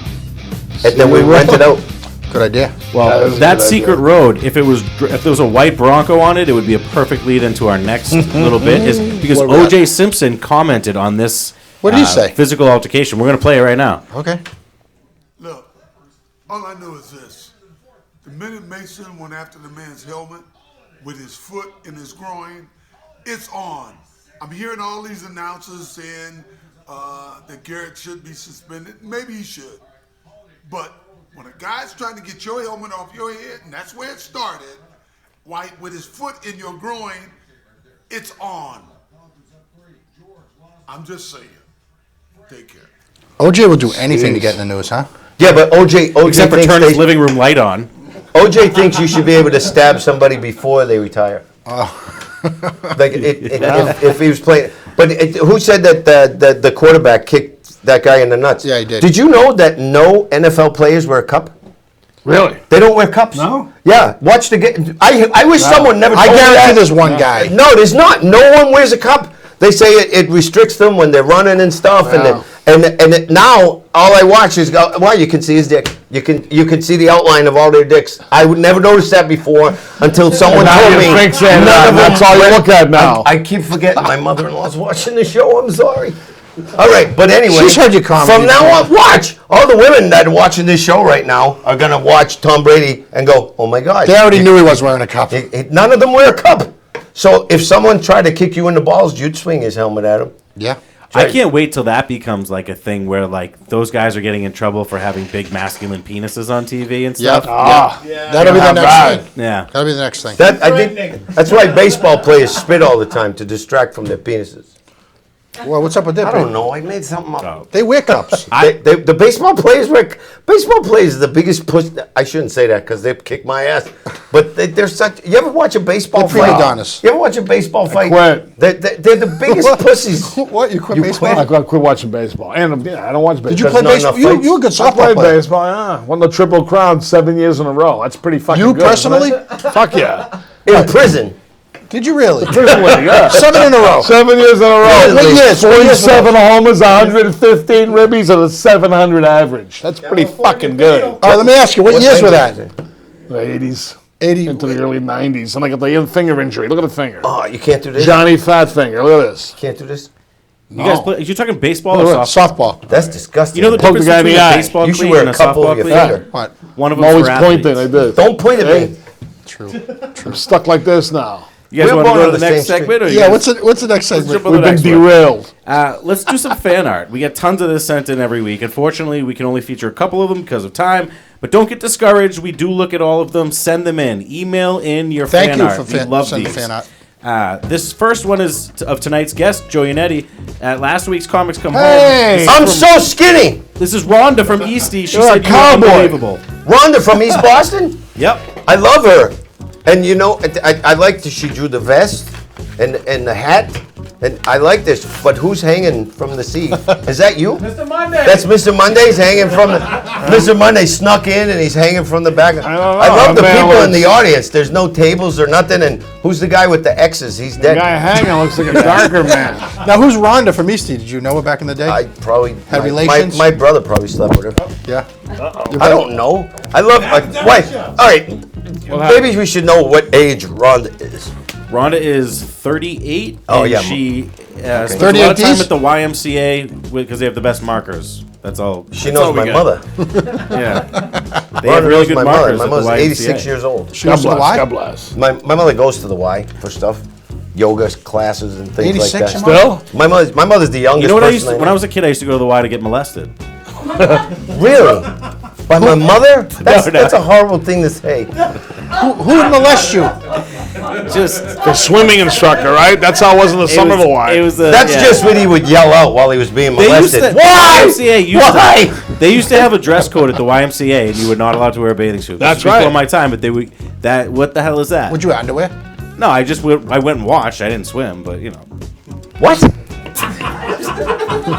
Speaker 8: and then we rent it out.
Speaker 3: Good idea.
Speaker 5: Well, that secret road, if there was a white Bronco on it, it would be a perfect lead into our next little bit. Is because O.J. Simpson commented on this.
Speaker 3: What did he say?
Speaker 5: Physical altercation. We're going to play it right now.
Speaker 3: Okay.
Speaker 16: Look, all I know is this. The minute Mason went after the man's helmet with his foot in his groin, it's on. I'm hearing all these announcers saying that Garrett should be suspended. Maybe he should. But when a guy's trying to get your helmet off your head, and that's where it started, with his foot in your groin, it's on. I'm just saying. Take care.
Speaker 3: OJ will do anything to get in the news, huh?
Speaker 8: Yeah, but OJ
Speaker 5: Except for
Speaker 8: thinks
Speaker 5: turn his living room light on.
Speaker 8: OJ thinks you should be able to stab somebody before they retire. Like if he was playing, but who said that the quarterback kicked that guy in the nuts?
Speaker 3: Yeah, he did.
Speaker 8: Did you know that no NFL players wear a cup?
Speaker 4: Really?
Speaker 8: They don't wear cups.
Speaker 4: No.
Speaker 8: Yeah, watch the game. I wish someone never.
Speaker 3: I
Speaker 8: told me
Speaker 3: guarantee
Speaker 8: that.
Speaker 3: there's one guy.
Speaker 8: No, there's not. No one wears a cup. They say it restricts them when they're running and stuff,
Speaker 3: Wow.
Speaker 8: and now all I watch is you can see his dick. You can see the outline of all their dicks. I would never noticed that before until someone
Speaker 4: Now
Speaker 8: told
Speaker 4: you
Speaker 8: me.
Speaker 4: think saying
Speaker 8: none
Speaker 4: that,
Speaker 8: of them
Speaker 4: that's all you
Speaker 8: wear-
Speaker 4: look at now.
Speaker 8: I keep forgetting my mother-in-law's watching the show. I'm sorry. All right, but anyway,
Speaker 3: She's heard your comedy
Speaker 8: from now
Speaker 3: before.
Speaker 8: on, watch all the women that are watching this show right now are gonna watch Tom Brady and go, "Oh my God!"
Speaker 3: They already knew he was wearing a cup.
Speaker 8: None of them wear a cup. So if someone tried to kick you in the balls, you'd swing his helmet at him.
Speaker 3: Yeah.
Speaker 5: I can't wait till that becomes like a thing where like those guys are getting in trouble for having big masculine penises on TV and
Speaker 3: Yep.
Speaker 5: stuff.
Speaker 3: That'll be the next thing.
Speaker 5: Yeah.
Speaker 3: That'll be the next thing.
Speaker 8: That I think that's why baseball players spit all the time to distract from their penises.
Speaker 3: Well, what's up with that?
Speaker 8: I don't know. I made something up.
Speaker 5: Oh.
Speaker 3: They wear cups.
Speaker 8: The baseball players wear. Baseball players are the biggest puss. I shouldn't say that because they kick my ass. But they're such. You ever watch a baseball
Speaker 3: They're
Speaker 8: fight?
Speaker 3: prima donnas.
Speaker 8: You ever watch a baseball fight?
Speaker 4: quit.
Speaker 8: They're the biggest pussies.
Speaker 3: What? You quit
Speaker 8: You
Speaker 3: baseball?
Speaker 4: I quit watching baseball, and I don't watch baseball.
Speaker 3: Did you play
Speaker 8: There's not
Speaker 3: baseball?
Speaker 8: enough
Speaker 3: You were a good
Speaker 4: I
Speaker 3: softball
Speaker 4: played
Speaker 3: player.
Speaker 4: baseball. Yeah, won the Triple Crown 7 years in a row. That's pretty fucking
Speaker 3: You
Speaker 4: good.
Speaker 3: personally?
Speaker 4: isn't it? Fuck yeah.
Speaker 8: In prison.
Speaker 3: Did you really?
Speaker 4: Prison winning, yeah.
Speaker 3: 7 in a row.
Speaker 4: 7 years in a row.
Speaker 3: What years?
Speaker 4: 47 homers, 115 ribbies, and a 700 average. That's pretty fucking good.
Speaker 3: All right, let me ask you, what years were that?
Speaker 4: The 80s.
Speaker 3: 80.
Speaker 4: Into the early 90s. And I got the finger injury. Look at the finger.
Speaker 8: Oh, you can't do this.
Speaker 4: Johnny Fat Finger. Look at this.
Speaker 8: Can't do this.
Speaker 5: You guys play? You're talking baseball or
Speaker 3: Look,
Speaker 5: softball?
Speaker 3: softball.
Speaker 8: That's disgusting.
Speaker 5: You know the
Speaker 4: Poke the
Speaker 5: difference
Speaker 4: guy in
Speaker 5: between
Speaker 4: the
Speaker 5: a
Speaker 4: eye.
Speaker 5: baseball
Speaker 8: You should
Speaker 5: cleat
Speaker 8: wear
Speaker 5: and
Speaker 8: a
Speaker 5: a
Speaker 8: cup over
Speaker 5: softball
Speaker 8: your
Speaker 5: cleat?
Speaker 8: finger.
Speaker 3: What?
Speaker 5: One of
Speaker 4: I'm
Speaker 5: them's
Speaker 4: always
Speaker 5: for
Speaker 4: pointing.
Speaker 5: athletes.
Speaker 4: I did.
Speaker 8: Don't point at me.
Speaker 3: True.
Speaker 4: I'm stuck like this now.
Speaker 5: You guys
Speaker 8: We're
Speaker 5: want to
Speaker 8: born
Speaker 5: go
Speaker 8: on
Speaker 5: to the
Speaker 8: the
Speaker 5: next
Speaker 8: same
Speaker 5: segment? Or you
Speaker 3: Yeah,
Speaker 5: guys-
Speaker 3: what's the next segment?
Speaker 5: jump on
Speaker 4: We've
Speaker 5: the
Speaker 4: been
Speaker 5: next one.
Speaker 4: derailed.
Speaker 5: Let's do some fan art. We get tons of this sent in every week. Unfortunately, we can only feature a couple of them because of time. But don't get discouraged. We do look at all of them. Send them in. Email in your
Speaker 3: Thank
Speaker 5: fan
Speaker 3: you
Speaker 5: art.
Speaker 3: for
Speaker 5: We love
Speaker 3: sending
Speaker 5: these.
Speaker 3: fan art.
Speaker 5: This first one is of tonight's guest, Joe Yannetty. At last week's Comics Come
Speaker 4: Hey!
Speaker 5: Home.
Speaker 8: I'm so skinny.
Speaker 5: This is Rhonda from Eastie. She
Speaker 4: You're
Speaker 5: said
Speaker 4: a
Speaker 5: you were
Speaker 4: cowboy.
Speaker 5: unbelievable.
Speaker 8: Rhonda from East Boston.
Speaker 5: Yep.
Speaker 8: I love her. And you know, I like that she drew the vest and the hat. And I like this, but who's hanging from the sea? Is that you?
Speaker 4: Mr. Monday.
Speaker 8: That's Mr. Monday's hanging from the. Mr. Monday snuck in and he's hanging from the back.
Speaker 4: I don't know.
Speaker 8: I love the
Speaker 4: Man,
Speaker 8: people in
Speaker 4: looks-
Speaker 8: the audience. There's no tables or nothing. And who's the guy with the X's? He's
Speaker 4: The
Speaker 8: dead.
Speaker 4: guy hanging looks like a darker man.
Speaker 3: Now, who's Rhonda from Eastie? Did you know her back in the day?
Speaker 8: I probably
Speaker 3: Had
Speaker 8: my-
Speaker 3: relations?
Speaker 8: My brother probably slept with her.
Speaker 3: Yeah.
Speaker 8: I don't know. I love. Why? All right. Maybe we should know what age Rhonda is.
Speaker 5: Rhonda is 38.
Speaker 8: Oh,
Speaker 5: and
Speaker 8: yeah.
Speaker 5: she spends a
Speaker 3: 38
Speaker 5: lot of time
Speaker 3: Ds?
Speaker 5: at the YMCA because they have the best markers. That's all.
Speaker 8: She
Speaker 5: that's all
Speaker 8: knows
Speaker 5: we
Speaker 8: my
Speaker 5: got.
Speaker 8: mother.
Speaker 5: Yeah. They
Speaker 8: Rhonda
Speaker 5: have really
Speaker 8: knows
Speaker 5: good
Speaker 8: my mother.
Speaker 5: markers
Speaker 8: My
Speaker 5: at the
Speaker 8: mother's
Speaker 5: YMCA.
Speaker 8: 86 years old.
Speaker 3: She goes to the Y?
Speaker 4: God bless.
Speaker 8: My mother goes to the Y for stuff, yoga classes and things
Speaker 3: 86,
Speaker 8: like that.
Speaker 3: your mother?
Speaker 4: Still?
Speaker 8: My mother's the youngest.
Speaker 5: You know what I
Speaker 8: person
Speaker 5: used to, when I was a kid, I used to go to the Y to get molested.
Speaker 8: Really? By my mother? That's,
Speaker 5: No.
Speaker 8: that's a horrible thing to say.
Speaker 3: Who would molest you?
Speaker 5: Just
Speaker 4: The swimming instructor, right? That's how it was in the summer of the Y.
Speaker 5: It was
Speaker 8: That's
Speaker 5: yeah.
Speaker 8: just what he would yell out while he was being
Speaker 5: They used
Speaker 8: molested.
Speaker 5: to,
Speaker 8: Why?
Speaker 5: The YMCA used
Speaker 8: Why?
Speaker 5: They used to have a dress code at the YMCA, and you were not allowed to wear a bathing suit.
Speaker 4: That's
Speaker 5: This was before
Speaker 4: right.
Speaker 5: my time, but they would. That what the hell is that?
Speaker 3: Would you wear underwear?
Speaker 5: No, I just went. I went and watched. I didn't swim, but you know.
Speaker 8: What?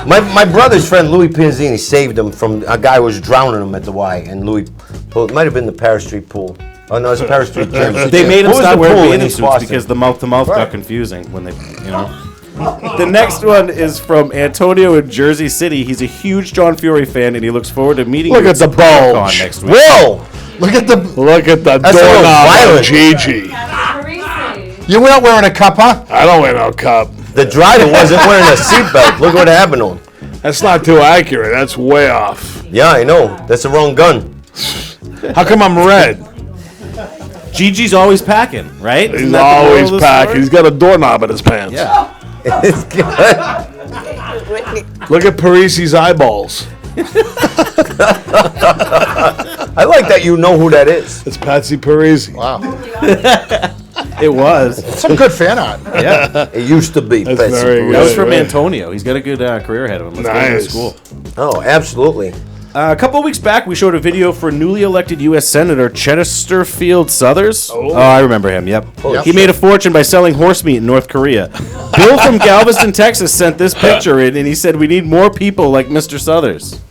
Speaker 8: my brother's friend Louis Pinzini saved him from a guy who was drowning him at the Y, and Louis, well, it might have been the Paris Street pool. Oh no, it's Paris Street Gym.
Speaker 5: They made him
Speaker 8: What was
Speaker 5: stop
Speaker 8: the
Speaker 5: wearing
Speaker 8: pool in
Speaker 5: bathing
Speaker 8: East
Speaker 5: suits
Speaker 8: Boston?
Speaker 5: because the mouth-to-mouth got
Speaker 8: Right.
Speaker 5: confusing when they, you know. The next one is from Antonio in Jersey City. He's a huge John Fiore fan, and he looks forward to meeting
Speaker 4: Look
Speaker 5: you
Speaker 4: at the
Speaker 5: SuperCon
Speaker 4: bulge.
Speaker 5: next week.
Speaker 8: Whoa!
Speaker 3: Look at the.
Speaker 4: Look at the
Speaker 8: That's a little
Speaker 4: doorknob on
Speaker 8: violent.
Speaker 4: Gigi.
Speaker 3: You were not wearing a cup, huh?
Speaker 4: I don't wear no cup.
Speaker 8: The driver wasn't wearing a seatbelt. Look what happened to him.
Speaker 4: That's not too accurate. That's way off.
Speaker 8: Yeah, I know. That's the wrong gun.
Speaker 4: How come I'm red?
Speaker 5: Gigi's always packing, right? Isn't
Speaker 4: He's
Speaker 5: that the moral
Speaker 4: always
Speaker 5: of the
Speaker 4: packing.
Speaker 5: story?
Speaker 4: He's got a doorknob in his pants.
Speaker 5: Yeah.
Speaker 8: It's good.
Speaker 4: Look at Parisi's eyeballs.
Speaker 8: I like that you know who that is.
Speaker 4: It's Patsy Parisi.
Speaker 3: Wow.
Speaker 5: It was.
Speaker 3: Some good fan art.
Speaker 5: Yeah.
Speaker 8: It used to be.
Speaker 4: That's
Speaker 8: Patsy
Speaker 4: very
Speaker 8: Parisi.
Speaker 5: That was
Speaker 4: good.
Speaker 5: from Antonio. He's got a good career ahead of him. Let's get him to
Speaker 4: Nice.
Speaker 5: school.
Speaker 8: Oh, absolutely.
Speaker 5: A couple of weeks back, we showed a video for newly elected U.S. Senator Chesterfield Suthers. Oh, I remember him, yep. He made a fortune by selling horse meat in North Korea. Bill from Galveston, Texas sent this picture in, and he said, we need more people like Mr. Suthers.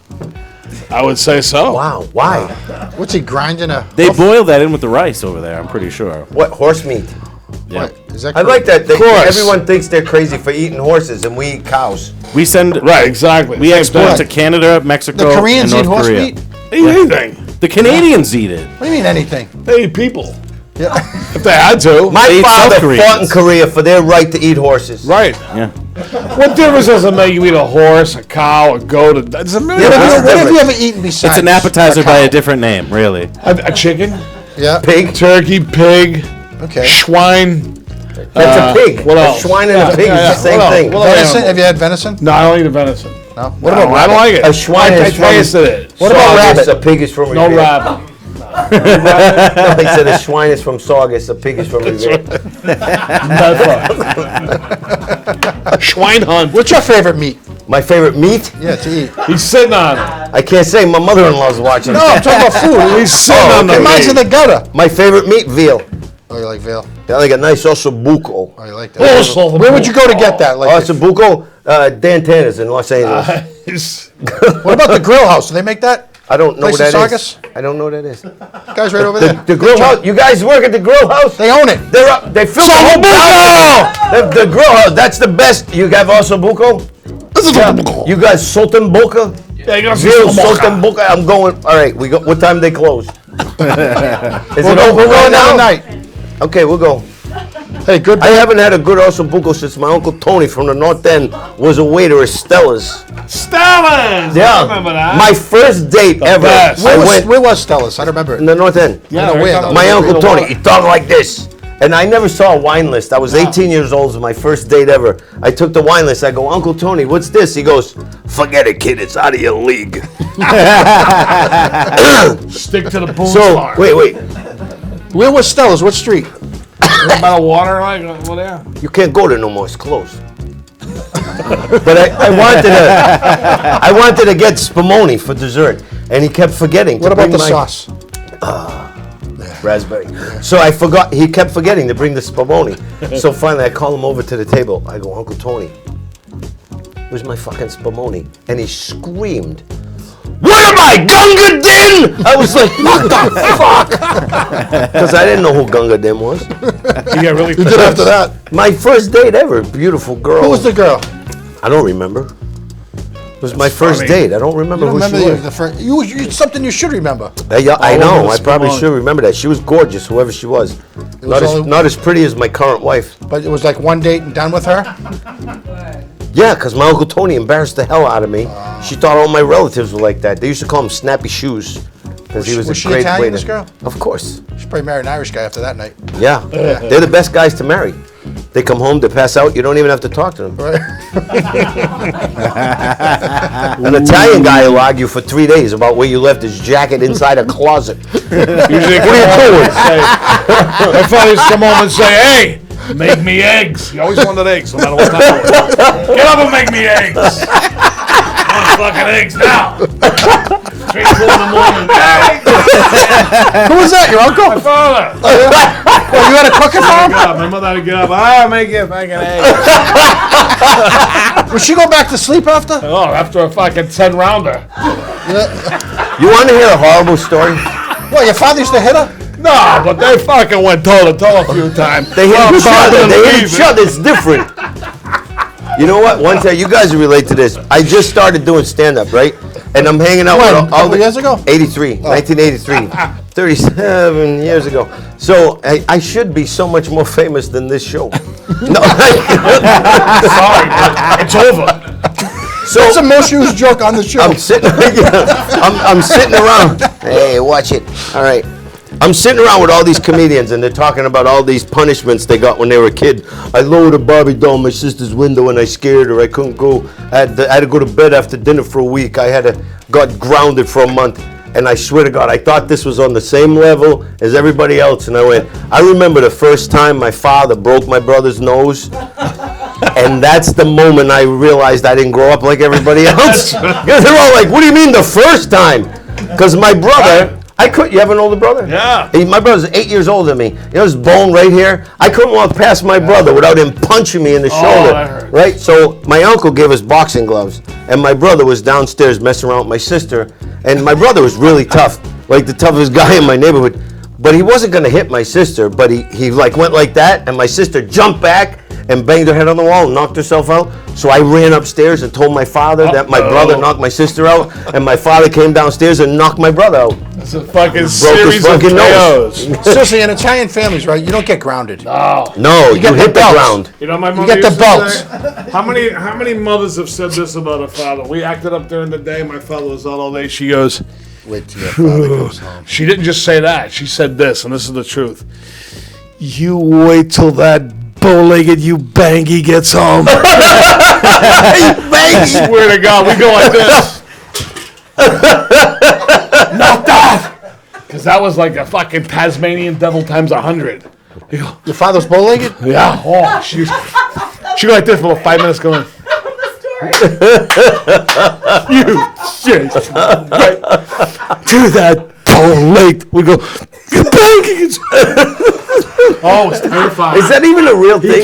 Speaker 4: I would say so.
Speaker 8: Wow. Why?
Speaker 3: What's he grinding a?
Speaker 5: They boil that in with the rice over there, I'm pretty sure.
Speaker 8: What? Horse meat.
Speaker 5: Yeah.
Speaker 3: Is that
Speaker 8: I like that.
Speaker 4: course.
Speaker 8: Everyone thinks they're crazy for eating horses, and we eat cows.
Speaker 5: We send,
Speaker 4: Right, exactly.
Speaker 5: we
Speaker 4: Same
Speaker 5: export
Speaker 4: thing.
Speaker 5: to Canada, Mexico,
Speaker 3: The Koreans
Speaker 5: and
Speaker 3: eat
Speaker 5: North
Speaker 3: horse
Speaker 5: Korea.
Speaker 3: meat?
Speaker 4: They eat anything.
Speaker 5: The Canadians eat it.
Speaker 3: What do you mean anything?
Speaker 4: They eat people.
Speaker 3: Yeah.
Speaker 4: If they had to.
Speaker 8: My
Speaker 5: They eat
Speaker 8: father
Speaker 5: South Koreans.
Speaker 8: fought in Korea for their right to eat horses.
Speaker 4: Right.
Speaker 5: Yeah.
Speaker 4: What difference does it make you eat a horse, a cow, a goat? It doesn't really
Speaker 3: What
Speaker 8: that's
Speaker 3: have
Speaker 8: different.
Speaker 3: you ever eaten besides?
Speaker 5: It's an appetizer by
Speaker 3: cow?
Speaker 5: a different name, really.
Speaker 4: A chicken,
Speaker 3: Yeah.
Speaker 8: Pig.
Speaker 4: turkey, pig,
Speaker 3: Okay.
Speaker 4: swine.
Speaker 8: That's a pig.
Speaker 4: What
Speaker 8: A
Speaker 4: else?
Speaker 8: swine and a pig is the same
Speaker 4: What else?
Speaker 8: thing.
Speaker 4: What other
Speaker 3: Venison?
Speaker 4: animal?
Speaker 3: Have you had venison?
Speaker 4: No, I don't eat a venison.
Speaker 3: No. What
Speaker 4: No,
Speaker 3: about
Speaker 4: I don't like it.
Speaker 8: A swine
Speaker 4: I
Speaker 8: is from
Speaker 4: tasted it.
Speaker 3: What about
Speaker 8: Saugus,
Speaker 3: rabbit?
Speaker 8: a pig is from
Speaker 4: No
Speaker 8: Revere.
Speaker 4: rabbit.
Speaker 8: No, he said a swine is from Saugus, a pig is from Revere.
Speaker 4: Swine hunt.
Speaker 3: What's your favorite meat?
Speaker 8: My favorite meat?
Speaker 3: Yeah, to eat.
Speaker 4: He's sitting on it.
Speaker 8: I can't say. My mother-in-law's watching.
Speaker 3: No, I'm talking about food.
Speaker 4: He's sitting on the
Speaker 3: Mine's in
Speaker 4: meat.
Speaker 3: the gutter.
Speaker 8: My favorite meat, veal.
Speaker 3: Oh, you like veal?
Speaker 8: I like a nice ossobuco.
Speaker 3: Oh, you like that? Where would you go to get that? Like,
Speaker 8: Ossobuco, Dan Tanner's in Los Angeles.
Speaker 3: what about the grill house? Do they make that?
Speaker 8: I don't know
Speaker 3: Place
Speaker 8: what
Speaker 3: in
Speaker 8: that
Speaker 3: Saugus?
Speaker 8: is. I don't know what that is.
Speaker 3: Guys, right over there.
Speaker 8: The grill house. You guys work at the grill house?
Speaker 3: They own it.
Speaker 8: They're up. They fill the whole house. The grill house. That's the best. You have ossobuco? You guys Sultan Boca?
Speaker 4: Yeah, you got
Speaker 8: Veal
Speaker 4: some
Speaker 8: Sultan Boca. I'm going. All right. We go. What time they close? Is it over
Speaker 3: We're
Speaker 8: right
Speaker 3: going
Speaker 8: now?
Speaker 3: down tonight.
Speaker 8: Okay, we'll go.
Speaker 3: Hey, good.
Speaker 8: I haven't had a good ossobuco since my uncle Tony from the North End was a waiter at Stella's.
Speaker 4: Stella's! I
Speaker 8: Yeah,
Speaker 4: remember that.
Speaker 8: my first date ever.
Speaker 4: best.
Speaker 8: I went
Speaker 3: Where was Stella's? I don't remember it.
Speaker 8: in the North End.
Speaker 3: I know where, though.
Speaker 8: My uncle Tony, he talked like this. And I never saw a wine list. I was 18 years old. It was my first date ever. I took the wine list. I go, Uncle Tony, what's this? He goes, forget it, kid. It's out of your league.
Speaker 4: Stick to the pool.
Speaker 8: So, wait.
Speaker 3: Where was Stella's? What street?
Speaker 4: By the water, like over there.
Speaker 8: You can't go there no more. It's closed. But I wanted to get spumoni for dessert, and he kept forgetting.
Speaker 3: What about the sauce?
Speaker 8: Raspberry. So I forgot. He kept forgetting to bring the spumoni. So finally, I call him over to the table. I go, Uncle Tony, where's my fucking spumoni? And he screamed, "What am I, Gunga Din?" I was like, what the fuck? Because I didn't know who Gunga Din was.
Speaker 4: You got really.
Speaker 3: You did after that.
Speaker 8: My first date ever. Beautiful girl.
Speaker 3: Who was the girl?
Speaker 8: I don't remember. It was my first date. I don't remember who she was.
Speaker 3: The first, something you should remember.
Speaker 8: Yeah, I know. I probably should remember that. She was gorgeous, whoever she was. Not as pretty as my current wife.
Speaker 3: But it was like one date and done with her?
Speaker 8: Yeah, because my Uncle Tony embarrassed the hell out of me. She thought all my relatives were like that. They used to call him Snappy Shoes. Because he was a
Speaker 3: she
Speaker 8: great
Speaker 3: Italian,
Speaker 8: waiter.
Speaker 3: this girl?
Speaker 8: Of course.
Speaker 3: She probably married an Irish guy after that night.
Speaker 8: Yeah. They're the best guys to marry. They come home, they pass out, you don't even have to talk to them.
Speaker 3: Right.
Speaker 8: An Italian guy will argue for 3 days about where you left his jacket inside a closet.
Speaker 4: Usually, what are you doing? My father used to come home and say, "Hey, make me eggs." He always wanted eggs, no matter what time it was. Get up and make me eggs. I want fucking eggs now. 3, 4 in the morning. Hey!
Speaker 3: Who was that? Your uncle?
Speaker 4: My father.
Speaker 3: Oh, you had a cooking for him?
Speaker 4: My mother had to get up. Make it fucking eggs.
Speaker 3: Would she go back to sleep after?
Speaker 4: Oh, after a fucking 10-rounder.
Speaker 8: You want to hear a horrible story?
Speaker 3: Well, your father used to hit her?
Speaker 4: No, but they fucking went toe-to-toe a few times.
Speaker 8: They hit each other. They hit each other. It's different. You know what? One time, you guys relate to this. I just started doing stand-up, right? And I'm hanging out with all the
Speaker 3: years ago?
Speaker 8: 1983. 37 years ago. So I should be so much more famous than this show. No,
Speaker 4: sorry, but it's over.
Speaker 8: So
Speaker 3: that's the most used joke on the show.
Speaker 8: I'm sitting around. Hey, watch it. All right. I'm sitting around with all these comedians, and they're talking about all these punishments they got when they were a kid. I lowered a Barbie doll in my sister's window, and I scared her. I couldn't go. I had to go to bed after dinner for a week. I got grounded for a month. And I swear to God, I thought this was on the same level as everybody else. And I remember the first time my father broke my brother's nose. And that's the moment I realized I didn't grow up like everybody else. Because they're all like, what do you mean the first time? Because my brother, you have an older brother?
Speaker 4: Yeah.
Speaker 8: My brother's 8 years older than me. You know this bone right here? I couldn't walk past my brother without him punching me in the shoulder.
Speaker 4: That hurt.
Speaker 8: Right? So my uncle gave us boxing gloves. And my brother was downstairs messing around with my sister. And my brother was really tough, like the toughest guy in my neighborhood. But he wasn't going to hit my sister, but he like went like that, and my sister jumped back and banged her head on the wall and knocked herself out. So I ran upstairs and told my father that my brother knocked my sister out, and my father came downstairs and knocked my brother out.
Speaker 4: It's a fucking
Speaker 8: Broke
Speaker 4: series
Speaker 8: his
Speaker 4: of
Speaker 8: fucking nose.
Speaker 3: Seriously, in Italian families, right, you don't get grounded.
Speaker 8: No, you hit the ground.
Speaker 4: You know, my
Speaker 3: You
Speaker 4: mother
Speaker 3: get the
Speaker 4: used to
Speaker 3: belts.
Speaker 4: say, how many mothers have said this about a father? We acted up during the day. My father was out all day. She goes,
Speaker 3: wait till your father comes home.
Speaker 4: She didn't just say that. She said this, and this is the truth. You wait till that bow-legged you bangy gets home. I swear to God, we go like this. Not that! Because that was like a fucking Tasmanian devil times 100.
Speaker 3: Your father's bow-legged?
Speaker 4: Yeah. Oh, she go like this for about 5 minutes going. You shit. Right. To that bow-legged. We go, oh, it's terrifying.
Speaker 8: Is that even a real thing?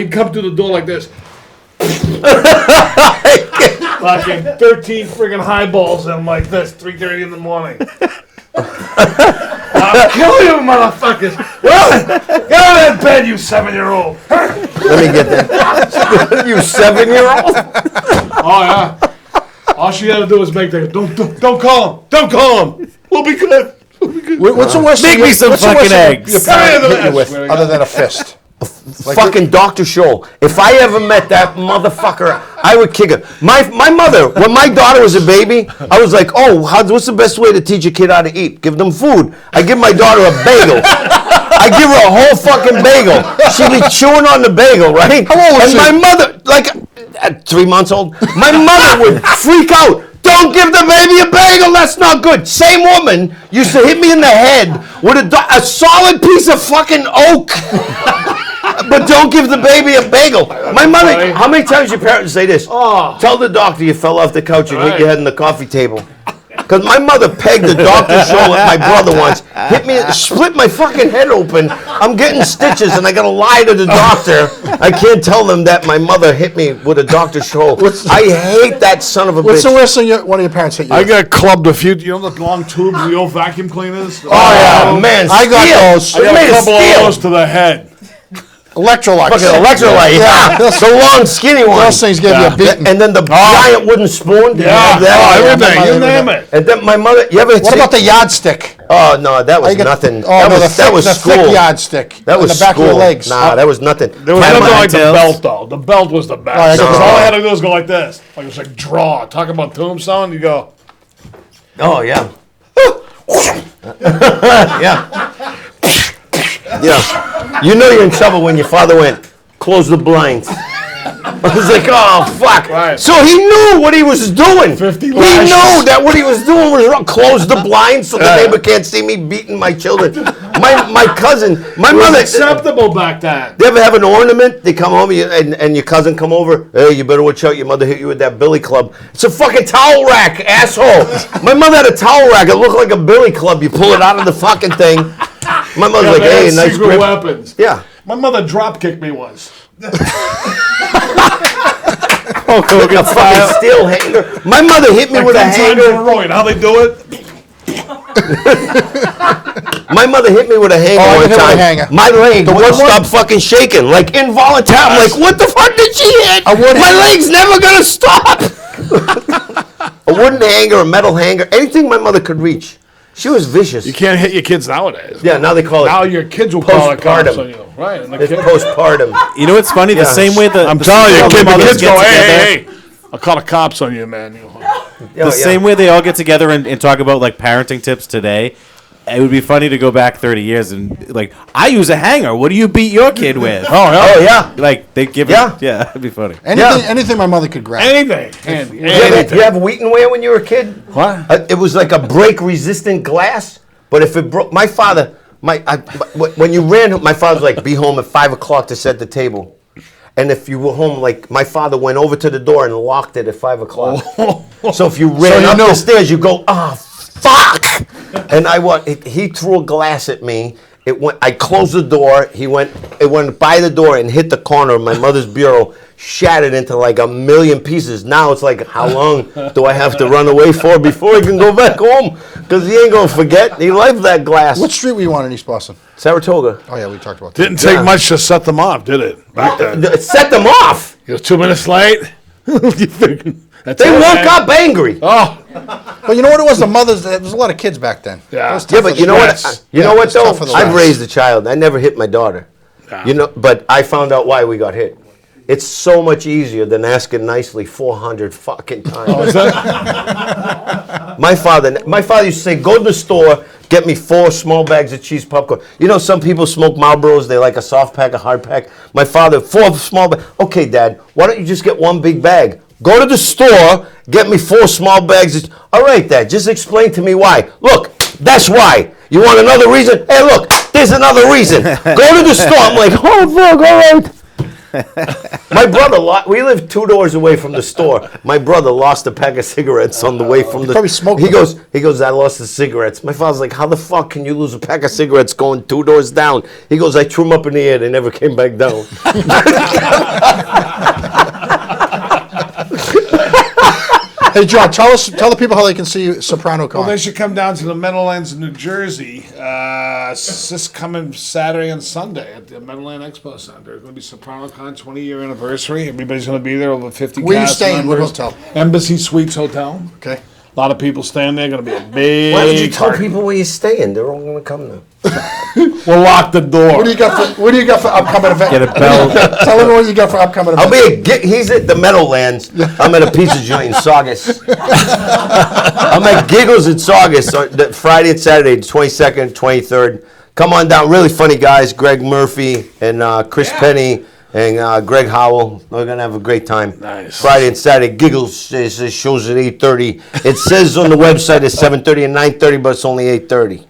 Speaker 4: He'd come through the door like this. Fucking 13 friggin' highballs and like this, 3:30 in the morning. I'll kill you, motherfuckers! Well, get out of bed, you 7-year-old.
Speaker 8: Let me get that. You 7-year-old?
Speaker 4: Oh yeah. All she had to do was make that. Don't call him. Don't call him. We'll be good.
Speaker 3: What's the worst?
Speaker 5: Make me some fucking eggs.
Speaker 3: Your parent hit you with, other than a fist.
Speaker 8: Fucking Dr. Scholl. If I ever met that motherfucker, I would kick her. My mother, when my daughter was a baby, I was like, what's the best way to teach a kid how to eat? Give them food. I give my daughter a bagel. I give her a whole fucking bagel. She'd be chewing on the bagel, right?
Speaker 3: How old was
Speaker 8: and
Speaker 3: she?
Speaker 8: my mother, like, at 3 months old, my mother would freak out. Don't give the baby a bagel, that's not good. Same woman used to hit me in the head with a solid piece of fucking oak. But don't give the baby a bagel. My mother, how many times your parents say this? Tell the doctor you fell off the couch and hit your head on the coffee table. Because my mother pegged the doctor's shoulder at my brother once, hit me, split my fucking head open. I'm getting stitches and I gotta lie to the doctor. I can't tell them that my mother hit me with a doctor's shoulder. I hate that son of a bitch.
Speaker 3: What's the worst thing one of your parents hit you
Speaker 4: I
Speaker 3: with?
Speaker 4: got clubbed a few. You know the long tubes, the old vacuum cleaners.
Speaker 8: Oh, man,
Speaker 3: I got those.
Speaker 4: I got
Speaker 8: made
Speaker 4: a
Speaker 8: of
Speaker 4: couple
Speaker 8: steel.
Speaker 4: of those to the head.
Speaker 3: Electrolytes.
Speaker 8: Fucking electrolyte.
Speaker 3: Yeah.
Speaker 8: The long, skinny one.
Speaker 3: Those things give you a beating.
Speaker 8: And then the giant wooden spoon. Did you have that?
Speaker 4: Everything. You name it.
Speaker 8: And then my mother. You ever
Speaker 3: What about the yardstick?
Speaker 8: Oh no, that was nothing.
Speaker 3: Oh, no,
Speaker 8: that was
Speaker 3: the
Speaker 8: school.
Speaker 3: thick yardstick.
Speaker 8: That
Speaker 3: on
Speaker 8: was
Speaker 3: the back
Speaker 8: school.
Speaker 3: of your legs.
Speaker 8: Nah, that was nothing.
Speaker 4: There was nothing like the belt, though. The belt was the best.
Speaker 3: Oh, I got
Speaker 4: Because
Speaker 3: the
Speaker 4: all I
Speaker 3: belt.
Speaker 4: had to do was go like this. Like it was like draw. Talk about Tombstone, you go.
Speaker 8: Oh yeah. Yeah. Yeah. You know you're in trouble when your father went, close the blinds. I was like, oh, fuck.
Speaker 4: Right.
Speaker 8: So he knew what he was doing.
Speaker 4: 50
Speaker 8: he
Speaker 4: lashes.
Speaker 8: knew that what he was doing was wrong. Close the blinds so the neighbor can't see me beating my children. My cousin, my
Speaker 4: It was
Speaker 8: mother.
Speaker 4: acceptable back then.
Speaker 8: They ever have an ornament? They come home and your cousin come over. Hey, you better watch out. Your mother hit you with that billy club. It's a fucking towel rack, asshole. My mother had a towel rack. It looked like a billy club. You pull it out of the fucking thing. My mother's like,
Speaker 4: they
Speaker 8: hey,
Speaker 4: had
Speaker 8: nice
Speaker 4: secret
Speaker 8: grip.
Speaker 4: weapons.
Speaker 8: Yeah.
Speaker 4: My mother drop kicked me once.
Speaker 8: Like a fucking steel hanger. My mother hit me
Speaker 4: Like
Speaker 8: with a
Speaker 4: 10 times in a
Speaker 8: hanger.
Speaker 4: row. You know how they do it?
Speaker 8: My mother hit me with a hanger
Speaker 3: Oh, I
Speaker 8: one
Speaker 3: hit with a
Speaker 8: time.
Speaker 3: hanger.
Speaker 8: My leg
Speaker 3: The
Speaker 8: wouldn't
Speaker 3: wood one?
Speaker 8: stop fucking shaking, like involuntary. I'm like, what the fuck did she hit?
Speaker 3: A wood
Speaker 8: My
Speaker 3: hanger.
Speaker 8: leg's never gonna stop. A wooden hanger, a metal hanger, anything my mother could reach. She was vicious.
Speaker 4: You can't hit your kids nowadays.
Speaker 8: Yeah, now they call it.
Speaker 4: Now your kids will call it cops
Speaker 8: postpartum.
Speaker 4: on you. Right. And the
Speaker 8: It's
Speaker 4: kid,
Speaker 8: postpartum.
Speaker 5: You know what's funny? The
Speaker 8: Yeah.
Speaker 5: same way that
Speaker 4: I'm telling you, the
Speaker 5: mothers
Speaker 4: kids
Speaker 5: get
Speaker 4: go,
Speaker 5: together-
Speaker 4: hey, I'll call the cops on you, man.
Speaker 5: The same way they all get together and talk about like parenting tips today. It would be funny to go back 30 years and like, I use a hanger. What do you beat your kid with?
Speaker 8: Oh yeah.
Speaker 5: Like they give
Speaker 8: Yeah.
Speaker 5: it. Yeah, it'd be funny.
Speaker 3: Anything my mother could grab.
Speaker 4: Anything. Handy.
Speaker 8: You have Wheaton ware when you were a kid?
Speaker 4: What?
Speaker 8: It was like a break-resistant glass, but if it broke, my father, when you ran, my father was like, be home at 5 o'clock to set the table. And if you were home, like my father went over to the door and locked it at 5 o'clock. So if you ran up the stairs, you go, fuck! And he threw a glass at me. I closed the door. It went by the door and hit the corner of my mother's bureau, shattered into like a million pieces. Now it's like, how long do I have to run away for before I can go back home? Because he ain't gonna forget. He left that glass.
Speaker 3: What street were you on in East Boston?
Speaker 8: Saratoga.
Speaker 3: Oh yeah, we talked about that.
Speaker 4: Didn't take much to set them off, did it? Back then.
Speaker 8: Set them off.
Speaker 4: He was 2 minutes late.
Speaker 8: They woke up angry.
Speaker 4: Oh.
Speaker 3: But you know what it was? The mothers. There was a lot of kids back then.
Speaker 4: Yeah.
Speaker 3: It was tough
Speaker 8: Yeah,
Speaker 3: for
Speaker 8: but
Speaker 3: the
Speaker 8: you know what?
Speaker 3: dads.
Speaker 8: You know
Speaker 3: Yeah,
Speaker 8: what
Speaker 3: it's tough
Speaker 8: though?
Speaker 3: for the
Speaker 8: I've
Speaker 3: dads.
Speaker 8: raised a child. I never hit my daughter. You know, but I found out why we got hit. It's so much easier than asking nicely 400 fucking times.
Speaker 4: Oh, is that?
Speaker 8: My father used to say, go to the store, get me 4 small bags of cheese popcorn. You know, some people smoke Marlboros, they like a soft pack, a hard pack. My father, 4 small bags. Okay, Dad, why don't you just get 1 big bag? Go to the store, get me 4 small bags. All right, Dad, just explain to me why. Look, that's why. You want another reason? Hey, look, there's another reason. Go to the store. I'm like, oh, fuck, all right. My brother, we live 2 doors away from the store. My brother lost a pack of cigarettes on the way from the.
Speaker 3: Probably smoked
Speaker 8: He
Speaker 3: them.
Speaker 8: goes. I lost the cigarettes. My father's like, how the fuck can you lose a pack of cigarettes going 2 doors down? He goes, I threw them up in the air. They never came back down.
Speaker 3: Hey John, tell the people how they can see Soprano Con.
Speaker 4: Well, they should come down to the Meadowlands in New Jersey this coming Saturday and Sunday at the Meadowland Expo Center. It's going to be SopranoCon 20-year anniversary. Everybody's going to be there, over 50
Speaker 3: Where you
Speaker 4: cast
Speaker 3: staying? What
Speaker 4: members.
Speaker 3: hotel?
Speaker 4: Embassy Suites Hotel.
Speaker 3: Okay.
Speaker 4: A lot of people staying there. Going to be a big
Speaker 8: Why don't you tell
Speaker 4: party.
Speaker 8: people where you're staying? They're all going to come now.
Speaker 4: We'll lock the door.
Speaker 3: What do you got for upcoming events?
Speaker 5: Get a bell.
Speaker 3: Tell them what you got for upcoming
Speaker 8: I'll
Speaker 3: events.
Speaker 8: he's at the Meadowlands. I'm at a pizza joint in Saugus. I'm at Giggles in Saugus, Friday and Saturday, the 22nd, 23rd. Come on down. Really funny guys. Greg Murphy and Chris Penny and Greg Howell. We're going to have a great time.
Speaker 4: Nice. Friday
Speaker 8: and Saturday. Giggles it shows at 8:30. It says on the website it's 7:30 and 9:30, but it's only 8:30.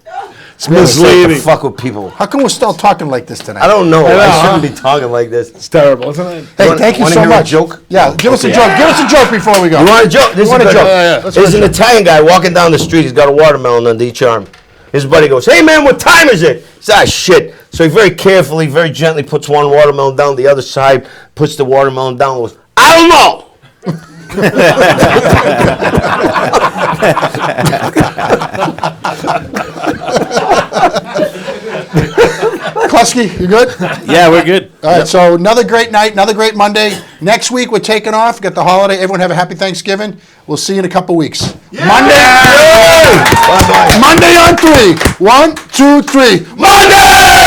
Speaker 4: It's misleading.
Speaker 8: Fuck with people.
Speaker 3: How come we're still talking like this tonight?
Speaker 8: I don't know. I shouldn't be talking like this.
Speaker 4: It's terrible, isn't it?
Speaker 3: Hey, thank you so much.
Speaker 8: A joke?
Speaker 3: Yeah, give us a joke. Give us a joke before we go.
Speaker 8: You want a joke? This is a
Speaker 3: joke?
Speaker 4: Yeah.
Speaker 8: There's an Italian guy walking down the street. He's got a watermelon under each arm. His buddy goes, "Hey man, what time is it?" He says, "Ah, shit." So he very carefully, very gently puts one watermelon down the other side, puts the watermelon down, and goes, "I don't know."
Speaker 3: Klusky, you good?
Speaker 5: Yeah, we're good.
Speaker 3: All right, so another great night, another great Monday. Next week we're taking off. We got the holiday. Everyone have a happy Thanksgiving. We'll see you in a couple weeks. Monday on 3. 1, 2, 3. Monday!